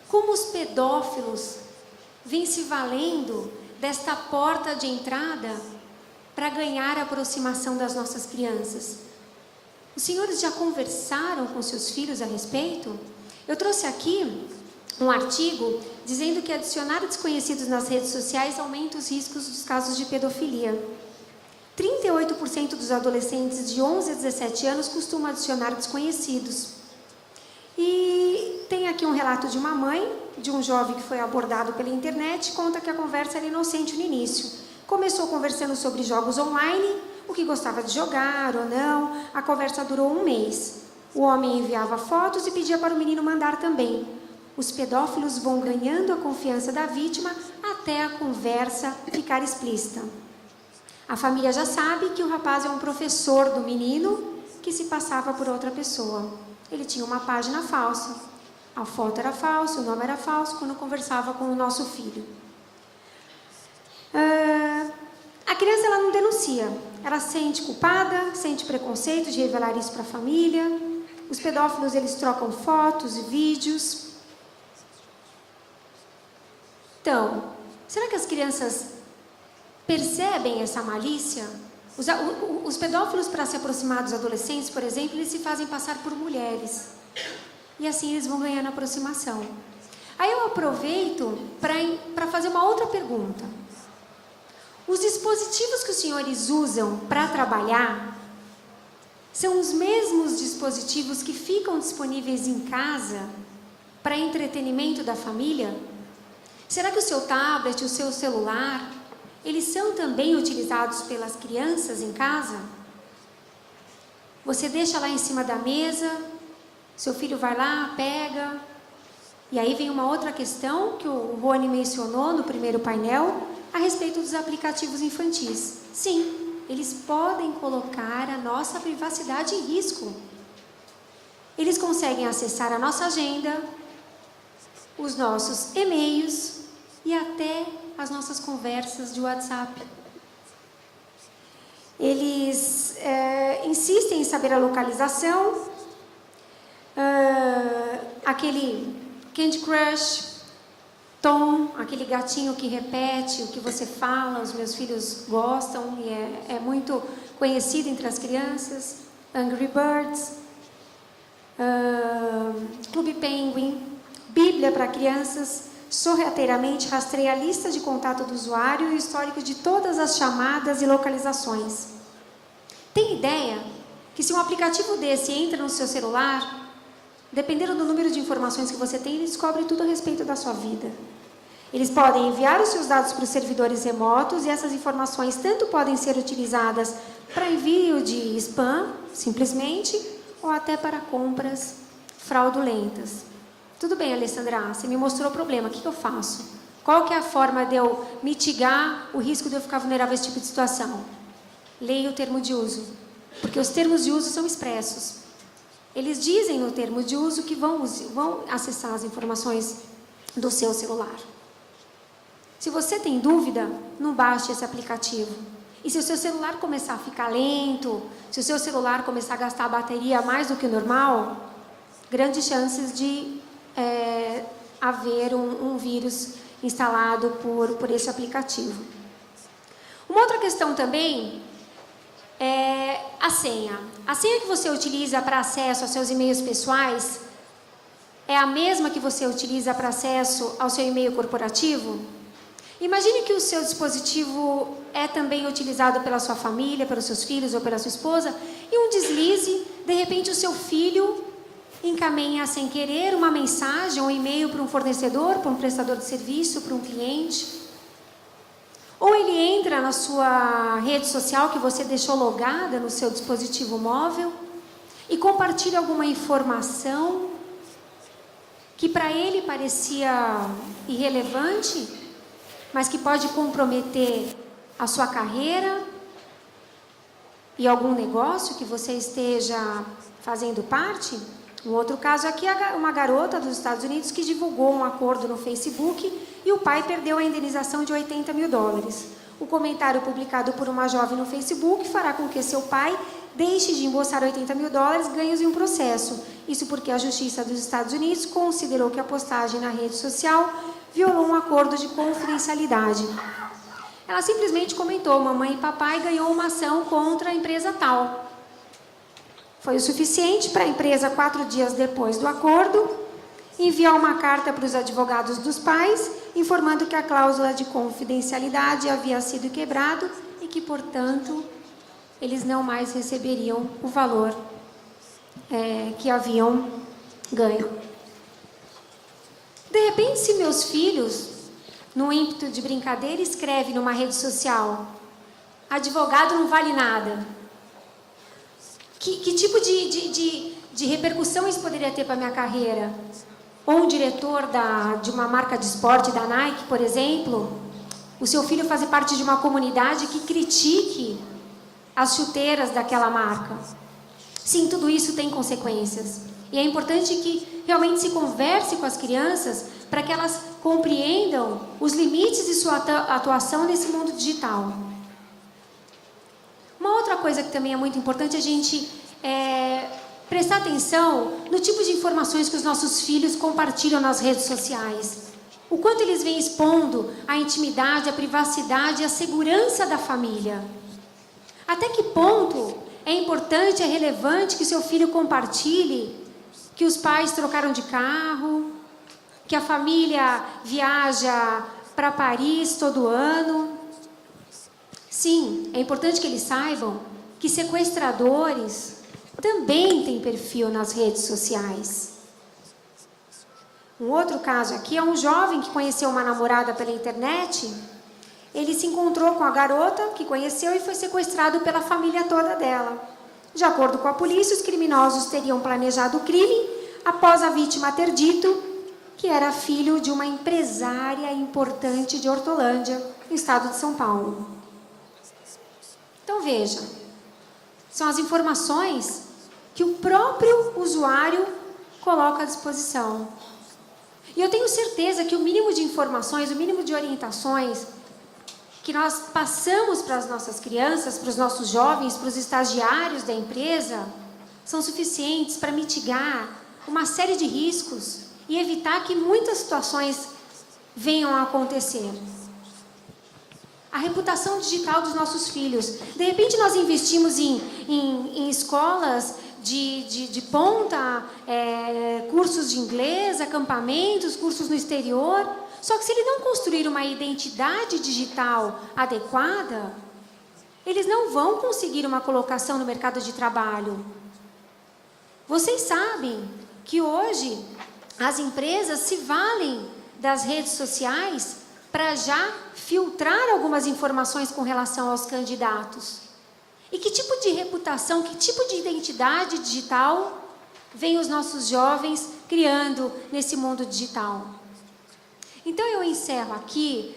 como os pedófilos vêm se valendo desta porta de entrada para ganhar a aproximação das nossas crianças? Os senhores já conversaram com seus filhos a respeito? Eu trouxe aqui um artigo dizendo que adicionar desconhecidos nas redes sociais aumenta os riscos dos casos de pedofilia. 38% dos adolescentes de 11 a 17 anos costumam adicionar desconhecidos. E tem aqui um relato de uma mãe, de um jovem que foi abordado pela internet, conta que a conversa era inocente no início. Começou conversando sobre jogos online, o que gostava de jogar ou não. A conversa durou 1 mês. O homem enviava fotos e pedia para o menino mandar também. Os pedófilos vão ganhando a confiança da vítima até a conversa ficar explícita. A família já sabe que o rapaz é um professor do menino que se passava por outra pessoa. Ele tinha uma página falsa. A foto era falsa, o nome era falso quando conversava com o nosso filho. não denuncia. Ela se sente culpada, sente preconceito de revelar isso para a família. Os pedófilos, eles trocam fotos e vídeos. Então, será que as crianças percebem essa malícia? Os pedófilos, para se aproximar dos adolescentes, por exemplo, eles se fazem passar por mulheres. E assim eles vão ganhando aproximação. Aí eu aproveito para fazer uma outra pergunta. Os dispositivos que os senhores usam para trabalhar são os mesmos dispositivos que ficam disponíveis em casa para entretenimento da família? Será que o seu tablet, o seu celular, eles são também utilizados pelas crianças em casa? Você deixa lá em cima da mesa, seu filho vai lá, pega. E aí vem uma outra questão que o Rony mencionou no primeiro painel, a respeito dos aplicativos infantis. Sim, eles podem colocar a nossa privacidade em risco. Eles conseguem acessar a nossa agenda, os nossos e-mails e até as nossas conversas de WhatsApp. Eles insistem em saber a localização, aquele Candy Crush, Tom, aquele gatinho que repete o que você fala, os meus filhos gostam e é muito conhecido entre as crianças. Angry Birds, Clube Penguin, Bíblia para crianças. Sorrateiramente rastreia a lista de contato do usuário e o histórico de todas as chamadas e localizações. Tem ideia que se um aplicativo desse entra no seu celular, dependendo do número de informações que você tem, ele descobre tudo a respeito da sua vida. Eles podem enviar os seus dados para os servidores remotos e essas informações tanto podem ser utilizadas para envio de spam, simplesmente, ou até para compras fraudulentas. Tudo bem, Alessandra, você me mostrou o problema, o que eu faço? Qual que é a forma de eu mitigar o risco de eu ficar vulnerável a esse tipo de situação? Leia o termo de uso, porque os termos de uso são expressos. Eles dizem no termo de uso que vão acessar as informações do seu celular. Se você tem dúvida, não baixe esse aplicativo. E se o seu celular começar a ficar lento, se o seu celular começar a gastar a bateria mais do que o normal, grandes chances de haver um vírus instalado por esse aplicativo. Uma outra questão também é a senha. A senha que você utiliza para acesso aos seus e-mails pessoais é a mesma que você utiliza para acesso ao seu e-mail corporativo? Imagine que o seu dispositivo é também utilizado pela sua família, pelos seus filhos ou pela sua esposa, e um deslize, de repente o seu filho encaminha sem querer uma mensagem, um e-mail para um fornecedor, para um prestador de serviço, para um cliente. Ou ele entra na sua rede social que você deixou logada no seu dispositivo móvel e compartilha alguma informação que para ele parecia irrelevante, mas que pode comprometer a sua carreira e algum negócio que você esteja fazendo parte. Um outro caso aqui é uma garota dos Estados Unidos que divulgou um acordo no Facebook e o pai perdeu a indenização de $80 mil. O comentário publicado por uma jovem no Facebook fará com que seu pai deixe de embolsar $80 mil ganhos em um processo. Isso porque a Justiça dos Estados Unidos considerou que a postagem na rede social violou um acordo de confidencialidade. Ela simplesmente comentou: mamãe e papai ganhou uma ação contra a empresa tal. Foi o suficiente para a empresa, 4 dias depois do acordo, enviar uma carta para os advogados dos pais, informando que a cláusula de confidencialidade havia sido quebrada e que, portanto, eles não mais receberiam o valor que haviam ganho. De repente, se meus filhos, no ímpeto de brincadeira, escrevem numa rede social: advogado não vale nada. Que tipo de repercussão isso poderia ter para a minha carreira? Ou um diretor de uma marca de esporte, da Nike, por exemplo, o seu filho fazer parte de uma comunidade que critique as chuteiras daquela marca. Sim, tudo isso tem consequências. E é importante que realmente se converse com as crianças para que elas compreendam os limites de sua atuação nesse mundo digital. Uma outra coisa que também é muito importante é a gente prestar atenção no tipo de informações que os nossos filhos compartilham nas redes sociais. O quanto eles vêm expondo a intimidade, a privacidade e a segurança da família. Até que ponto é importante, é relevante que seu filho compartilhe que os pais trocaram de carro, que a família viaja para Paris todo ano. Sim, é importante que eles saibam que sequestradores também têm perfil nas redes sociais. Um outro caso aqui é um jovem que conheceu uma namorada pela internet. Ele se encontrou com a garota que conheceu e foi sequestrado pela família toda dela. De acordo com a polícia, os criminosos teriam planejado o crime após a vítima ter dito que era filho de uma empresária importante de Hortolândia, no estado de São Paulo. Então veja, são as informações que o próprio usuário coloca à disposição. E eu tenho certeza que o mínimo de informações, o mínimo de orientações que nós passamos para as nossas crianças, para os nossos jovens, para os estagiários da empresa, são suficientes para mitigar uma série de riscos e evitar que muitas situações venham a acontecer. A reputação digital dos nossos filhos. De repente nós investimos em escolas de ponta, cursos de inglês, acampamentos, cursos no exterior. Só que se ele não construir uma identidade digital adequada, eles não vão conseguir uma colocação no mercado de trabalho. Vocês sabem que hoje as empresas se valem das redes sociais para já filtrar algumas informações com relação aos candidatos. E que tipo de reputação, que tipo de identidade digital vem os nossos jovens criando nesse mundo digital? Então eu encerro aqui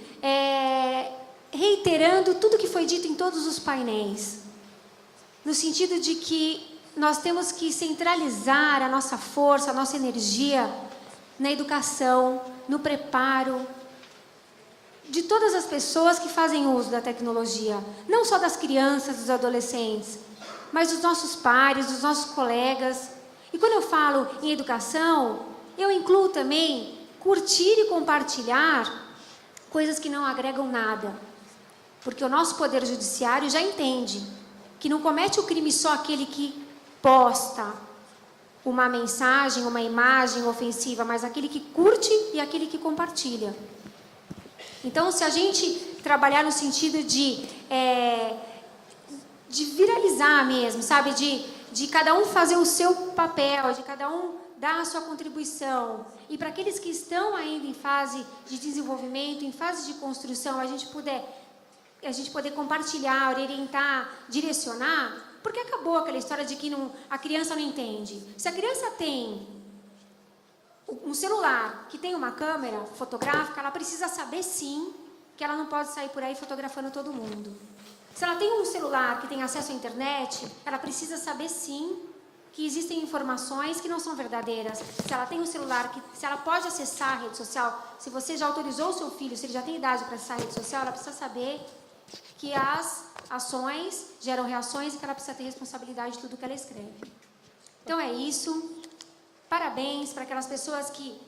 reiterando tudo que foi dito em todos os painéis, no sentido de que nós temos que centralizar a nossa força, a nossa energia na educação, no preparo de todas as pessoas que fazem uso da tecnologia, não só das crianças, dos adolescentes, mas dos nossos pares, dos nossos colegas. E quando eu falo em educação, eu incluo também curtir e compartilhar coisas que não agregam nada. Porque o nosso poder judiciário já entende que não comete o crime só aquele que posta uma mensagem, uma imagem ofensiva, mas aquele que curte e aquele que compartilha. Então, se a gente trabalhar no sentido de viralizar mesmo, sabe? De cada um fazer o seu papel, de cada um dar a sua contribuição. E para aqueles que estão ainda em fase de desenvolvimento, em fase de construção, a gente poder compartilhar, orientar, direcionar, porque acabou aquela história de que a criança não entende. Se a criança tem um celular que tem uma câmera fotográfica, ela precisa saber sim que ela não pode sair por aí fotografando todo mundo. Se ela tem um celular que tem acesso à internet, ela precisa saber sim que existem informações que não são verdadeiras. Se ela tem um celular, se ela pode acessar a rede social, se você já autorizou o seu filho, se ele já tem idade para acessar a rede social, ela precisa saber que as ações geram reações e que ela precisa ter responsabilidade de tudo que ela escreve. Então é isso. Parabéns para aquelas pessoas que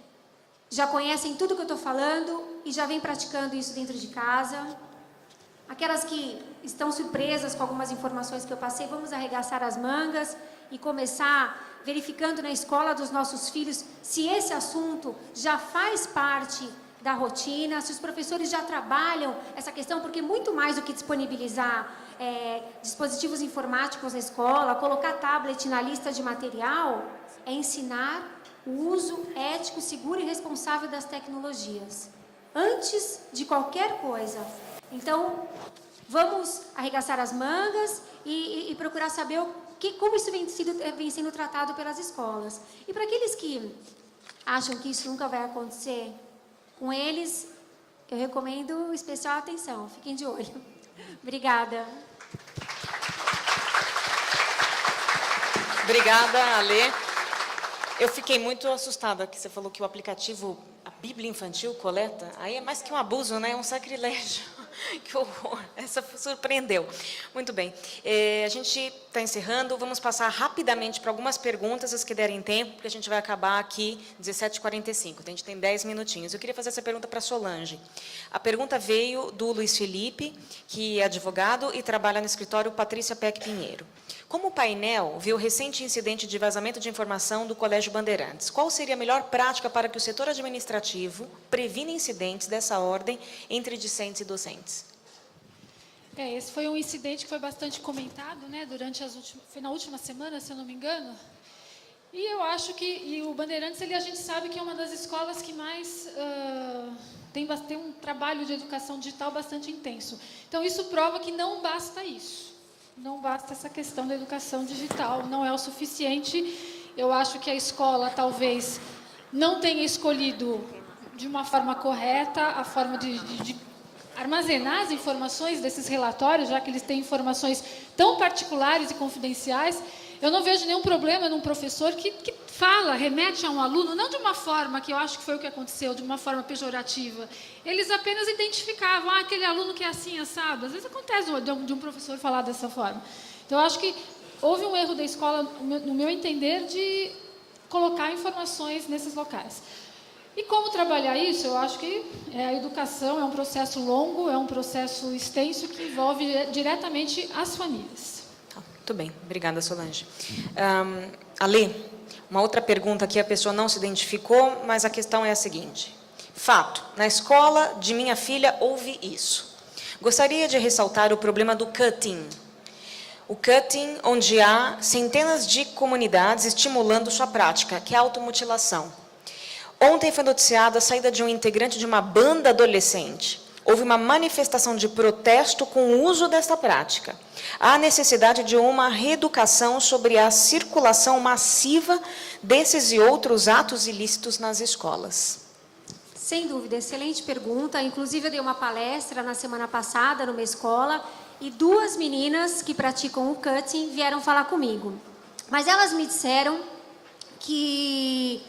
já conhecem tudo que eu estou falando e já vêm praticando isso dentro de casa. Aquelas que estão surpresas com algumas informações que eu passei, vamos arregaçar as mangas e começar verificando na escola dos nossos filhos se esse assunto já faz parte da rotina, se os professores já trabalham essa questão, porque muito mais do que disponibilizar dispositivos informáticos na escola, colocar tablet na lista de material, é ensinar o uso ético, seguro e responsável das tecnologias, antes de qualquer coisa. Então, vamos arregaçar as mangas e procurar saber como isso vem sendo tratado pelas escolas. E para aqueles que acham que isso nunca vai acontecer com eles, eu recomendo especial atenção. Fiquem de olho. Obrigada. Obrigada, Alê. Eu fiquei muito assustada que você falou que o aplicativo, a Bíblia Infantil, coleta. Aí é mais que um abuso, né? É um sacrilégio. Que horror, essa surpreendeu. Muito bem, a gente está encerrando, vamos passar rapidamente para algumas perguntas, as que derem tempo, porque a gente vai acabar aqui 17h45, a gente tem 10 minutinhos. Eu queria fazer essa pergunta para a Solange. A pergunta veio do Luiz Felipe, que é advogado e trabalha no escritório Patrícia Peck Pinheiro. Como o painel viu o recente incidente de vazamento de informação do Colégio Bandeirantes, qual seria a melhor prática para que o setor administrativo previna incidentes dessa ordem entre discentes e docentes? Esse foi um incidente que foi bastante comentado, né, foi na última semana, se eu não me engano. E eu acho que o Bandeirantes, a gente sabe que é uma das escolas que mais tem um trabalho de educação digital bastante intenso. Então, isso prova que não basta isso. Não basta essa questão da educação digital, não é o suficiente. Eu acho que a escola talvez não tenha escolhido de uma forma correta a forma de armazenar as informações desses relatórios, já que eles têm informações tão particulares e confidenciais. Eu não vejo nenhum problema num professor que remete a um aluno, não de uma forma, que eu acho que foi o que aconteceu, de uma forma pejorativa. Eles apenas identificavam, aquele aluno que é assim, assado. Às vezes acontece de um professor falar dessa forma. Então, eu acho que houve um erro da escola, no meu entender, de colocar informações nesses locais. E como trabalhar isso? Eu acho que a educação é um processo longo, é um processo extenso que envolve diretamente as famílias. Muito bem, obrigada, Solange. Ale, uma outra pergunta que a pessoa não se identificou, mas a questão é a seguinte. Fato, na escola de minha filha houve isso. Gostaria de ressaltar o problema do cutting. O cutting, onde há centenas de comunidades estimulando sua prática, que é a automutilação. Ontem foi noticiada a saída de um integrante de uma banda adolescente. Houve uma manifestação de protesto com o uso desta prática. Há necessidade de uma reeducação sobre a circulação massiva desses e outros atos ilícitos nas escolas. Sem dúvida, excelente pergunta. Inclusive, eu dei uma palestra na semana passada numa escola e 2 meninas que praticam o cutting vieram falar comigo. Mas elas me disseram que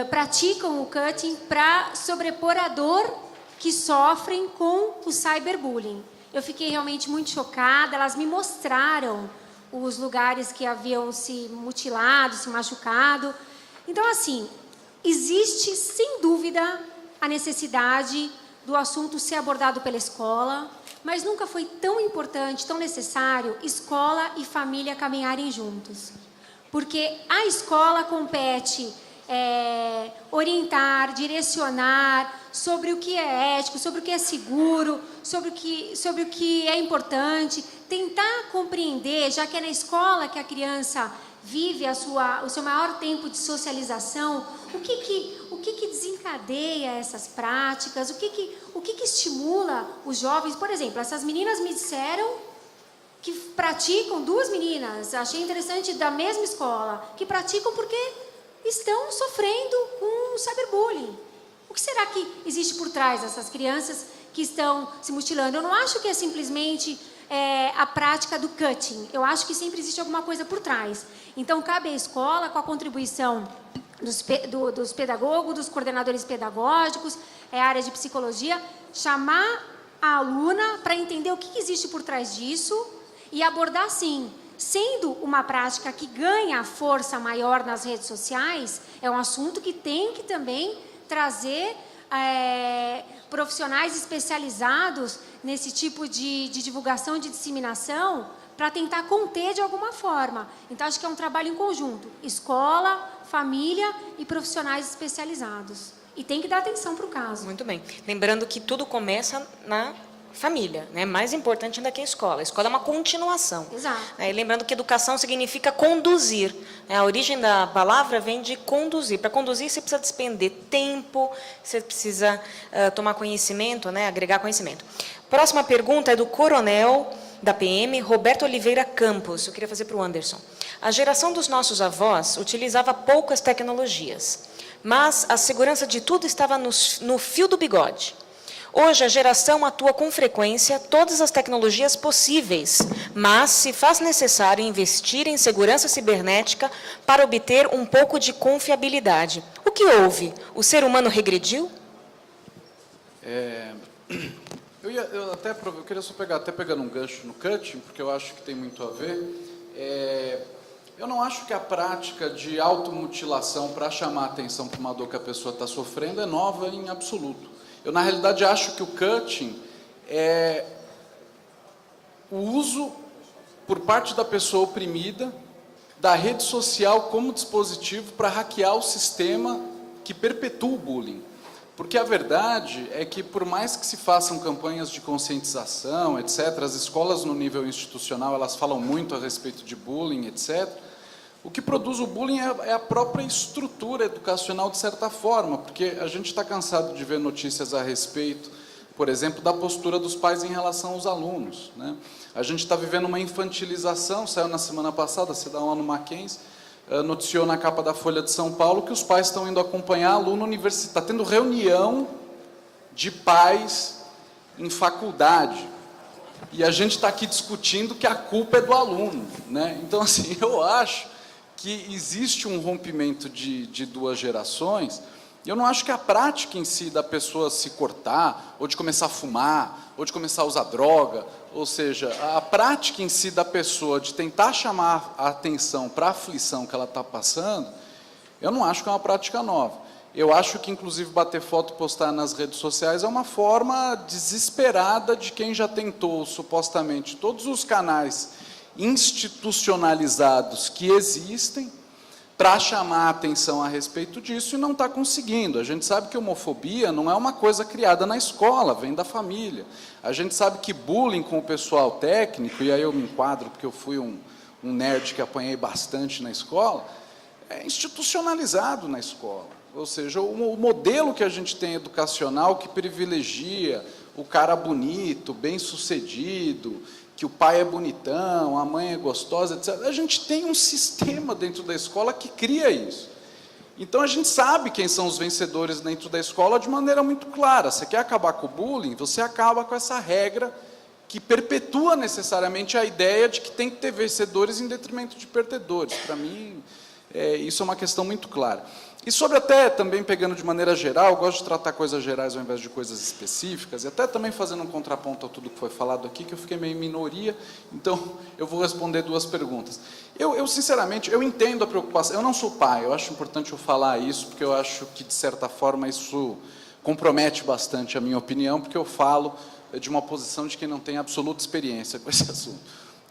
praticam o cutting para sobrepor a dor que sofrem com o cyberbullying. Eu fiquei realmente muito chocada, elas me mostraram os lugares que haviam se mutilado, se machucado. Então, assim, existe, sem dúvida, a necessidade do assunto ser abordado pela escola, mas nunca foi tão importante, tão necessário, escola e família caminharem juntos. Porque a escola compete orientar, direcionar sobre o que é ético, sobre o que é seguro, sobre o que é importante, tentar compreender, já que é na escola que a criança vive o seu maior tempo de socialização, o que desencadeia essas práticas, o que estimula os jovens. Por exemplo, essas meninas me disseram que praticam, 2 meninas, achei interessante, da mesma escola, que praticam porque estão sofrendo com cyberbullying. O que será que existe por trás dessas crianças que estão se mutilando? Eu não acho que é simplesmente a prática do cutting. Eu acho que sempre existe alguma coisa por trás. Então, cabe à escola, com a contribuição dos pedagogos, dos coordenadores pedagógicos, a área de psicologia, chamar a aluna para entender o que existe por trás disso e abordar, sim. Sendo uma prática que ganha força maior nas redes sociais, é um assunto que tem que também trazer profissionais especializados nesse tipo de divulgação e de disseminação para tentar conter de alguma forma. Então, acho que é um trabalho em conjunto. Escola, família e profissionais especializados. E tem que dar atenção para o caso. Muito bem. Lembrando que tudo começa na família, né? Mais importante ainda que a escola. A escola é uma continuação. Exato. Lembrando que educação significa conduzir. A origem da palavra vem de conduzir. Para conduzir, você precisa despender tempo, você precisa tomar conhecimento, né? Agregar conhecimento. Próxima pergunta é do coronel da PM, Roberto Oliveira Campos. Eu queria fazer para o Anderson. A geração dos nossos avós utilizava poucas tecnologias, mas a segurança de tudo estava no fio do bigode. Hoje, a geração atua com frequência todas as tecnologias possíveis, mas se faz necessário investir em segurança cibernética para obter um pouco de confiabilidade. O que houve? O ser humano regrediu? Eu queria só pegar, até pegando um gancho no cutting, porque eu acho que tem muito a ver. Eu não acho que a prática de automutilação para chamar a atenção para uma dor que a pessoa está sofrendo é nova em absoluto. Eu, na realidade, acho que o cutting é o uso, por parte da pessoa oprimida, da rede social como dispositivo para hackear o sistema que perpetua o bullying. Porque a verdade é que, por mais que se façam campanhas de conscientização, etc., as escolas no nível institucional, elas falam muito a respeito de bullying, etc., o que produz o bullying é a própria estrutura educacional, de certa forma, porque a gente está cansado de ver notícias a respeito, por exemplo, da postura dos pais em relação aos alunos, né? A gente está vivendo uma infantilização, saiu na semana passada, você dá uma no Mackenzie, noticiou na capa da Folha de São Paulo que os pais estão indo acompanhar aluno universitário, está tendo reunião de pais em faculdade, e a gente está aqui discutindo que a culpa é do aluno, né? Então, assim, eu acho que existe um rompimento de duas gerações. Eu não acho que a prática em si da pessoa se cortar, ou de começar a fumar, ou de começar a usar droga, ou seja, a prática em si da pessoa de tentar chamar a atenção para a aflição que ela está passando, eu não acho que é uma prática nova. Eu acho que, inclusive, bater foto e postar nas redes sociais é uma forma desesperada de quem já tentou, supostamente, todos os canais institucionalizados que existem para chamar a atenção a respeito disso e não está conseguindo. A gente sabe que homofobia não é uma coisa criada na escola, vem da família. A gente sabe que bullying com o pessoal técnico, e aí eu me enquadro porque eu fui um nerd que apanhei bastante na escola, é institucionalizado na escola. Ou seja, o modelo que a gente tem educacional que privilegia o cara bonito, bem-sucedido, que o pai é bonitão, a mãe é gostosa, etc. A gente tem um sistema dentro da escola que cria isso. Então, a gente sabe quem são os vencedores dentro da escola de maneira muito clara. Você quer acabar com o bullying? Você acaba com essa regra que perpetua necessariamente a ideia de que tem que ter vencedores em detrimento de perdedores. Para mim, isso é uma questão muito clara. E sobre até, também pegando de maneira geral, eu gosto de tratar coisas gerais ao invés de coisas específicas, e até também fazendo um contraponto a tudo que foi falado aqui, que eu fiquei meio em minoria, então eu vou responder duas perguntas. Eu sinceramente, eu entendo a preocupação, eu não sou pai, eu acho importante eu falar isso, porque eu acho que, de certa forma, isso compromete bastante a minha opinião, porque eu falo de uma posição de quem não tem absoluta experiência com esse assunto.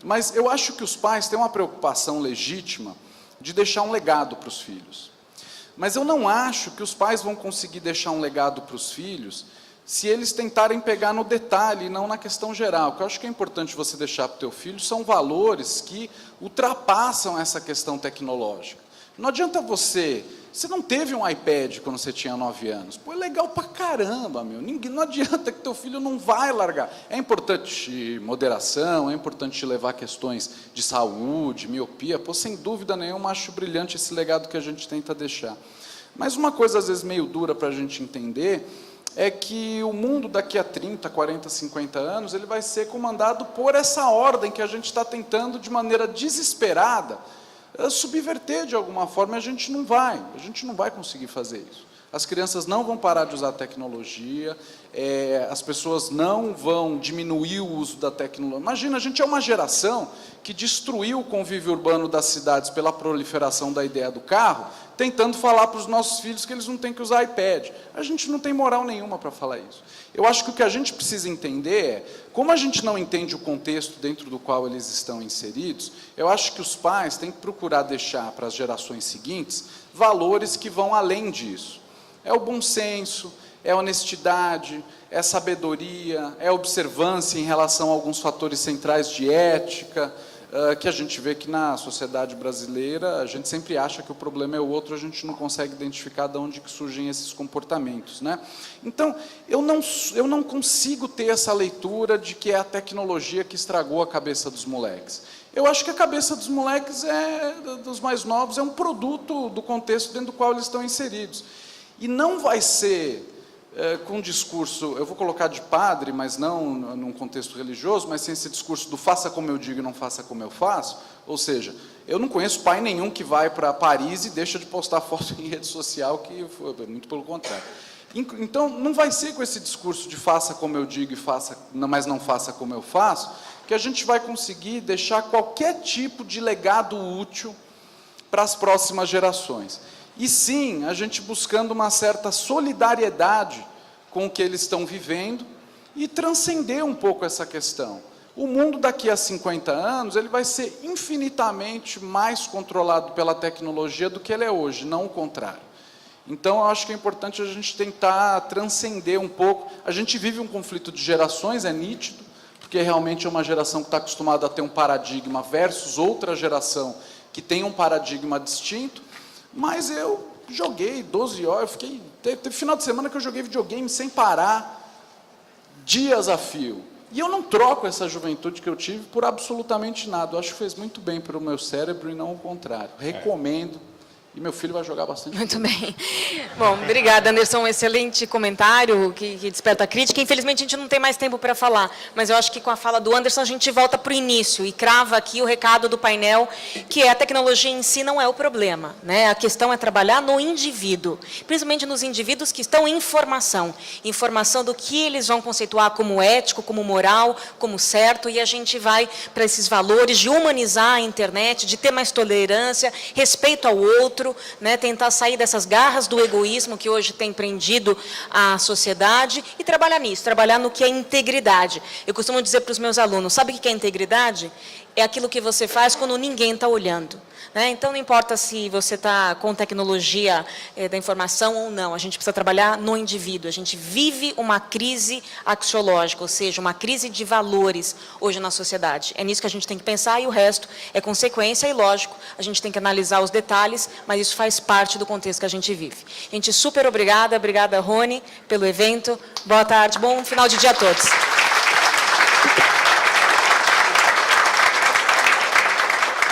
Mas eu acho que os pais têm uma preocupação legítima de deixar um legado para os filhos. Mas eu não acho que os pais vão conseguir deixar um legado para os filhos se eles tentarem pegar no detalhe e não na questão geral. O que eu acho que é importante você deixar para o teu filho são valores que ultrapassam essa questão tecnológica. Não adianta você não teve um iPad quando você tinha 9 anos. Pô, é legal pra caramba, meu. Não adianta que teu filho não vai largar. É importante moderação, é importante levar questões de saúde, miopia. Pô, sem dúvida nenhuma, acho brilhante esse legado que a gente tenta deixar. Mas uma coisa, às vezes, meio dura para a gente entender é que o mundo daqui a 30, 40, 50 anos, ele vai ser comandado por essa ordem que a gente está tentando, de maneira desesperada, subverter de alguma forma. A gente não vai conseguir fazer isso. As crianças não vão parar de usar tecnologia, as pessoas não vão diminuir o uso da tecnologia. Imagina, a gente é uma geração que destruiu o convívio urbano das cidades pela proliferação da ideia do carro, tentando falar para os nossos filhos que eles não têm que usar iPad. A gente não tem moral nenhuma para falar isso. Eu acho que o que a gente precisa entender é, como a gente não entende o contexto dentro do qual eles estão inseridos, eu acho que os pais têm que procurar deixar para as gerações seguintes valores que vão além disso. É o bom senso, é a honestidade, é a sabedoria, é a observância em relação a alguns fatores centrais de ética, que a gente vê que na sociedade brasileira a gente sempre acha que o problema é o outro, a gente não consegue identificar de onde que surgem esses comportamentos, né? Então, eu não consigo ter essa leitura de que é a tecnologia que estragou a cabeça dos moleques. Eu acho que a cabeça dos moleques, dos mais novos, é um produto do contexto dentro do qual eles estão inseridos. E não vai ser com um discurso, eu vou colocar de padre, mas não num contexto religioso, mas sem esse discurso do faça como eu digo e não faça como eu faço. Ou seja, eu não conheço pai nenhum que vai para Paris e deixa de postar foto em rede social, muito pelo contrário. Então, não vai ser com esse discurso de faça como eu digo, mas não faça como eu faço, que a gente vai conseguir deixar qualquer tipo de legado útil para as próximas gerações. E sim, a gente buscando uma certa solidariedade com o que eles estão vivendo e transcender um pouco essa questão. O mundo daqui a 50 anos, ele vai ser infinitamente mais controlado pela tecnologia do que ele é hoje, não o contrário. Então, eu acho que é importante a gente tentar transcender um pouco. A gente vive um conflito de gerações, é nítido, porque realmente é uma geração que está acostumada a ter um paradigma versus outra geração que tem um paradigma distinto, mas eu joguei 12 horas, teve final de semana que eu joguei videogame sem parar, dias a fio. E eu não troco essa juventude que eu tive por absolutamente nada. Eu acho que fez muito bem para o meu cérebro e não o contrário. Recomendo. E meu filho vai jogar bastante. Muito bem. Bom, obrigada, Anderson. Um excelente comentário que desperta crítica. Infelizmente, a gente não tem mais tempo para falar, mas eu acho que com a fala do Anderson, a gente volta para o início e crava aqui o recado do painel, que a tecnologia em si não é o problema, né? A questão é trabalhar no indivíduo, principalmente nos indivíduos que estão em formação. Informação do que eles vão conceituar como ético, como moral, como certo, e a gente vai para esses valores de humanizar a internet, de ter mais tolerância, respeito ao outro, né, tentar sair dessas garras do egoísmo que hoje tem prendido a sociedade e trabalhar nisso, trabalhar no que é integridade. Eu costumo dizer para os meus alunos, sabe o que é integridade? É aquilo que você faz quando ninguém está olhando. Né? Então, não importa se você está com tecnologia da informação ou não, a gente precisa trabalhar no indivíduo. A gente vive uma crise axiológica, ou seja, uma crise de valores hoje na sociedade. É nisso que a gente tem que pensar e o resto é consequência e, lógico, a gente tem que analisar os detalhes, mas isso faz parte do contexto que a gente vive. Gente, super obrigada, Rony, pelo evento. Boa tarde, bom final de dia a todos.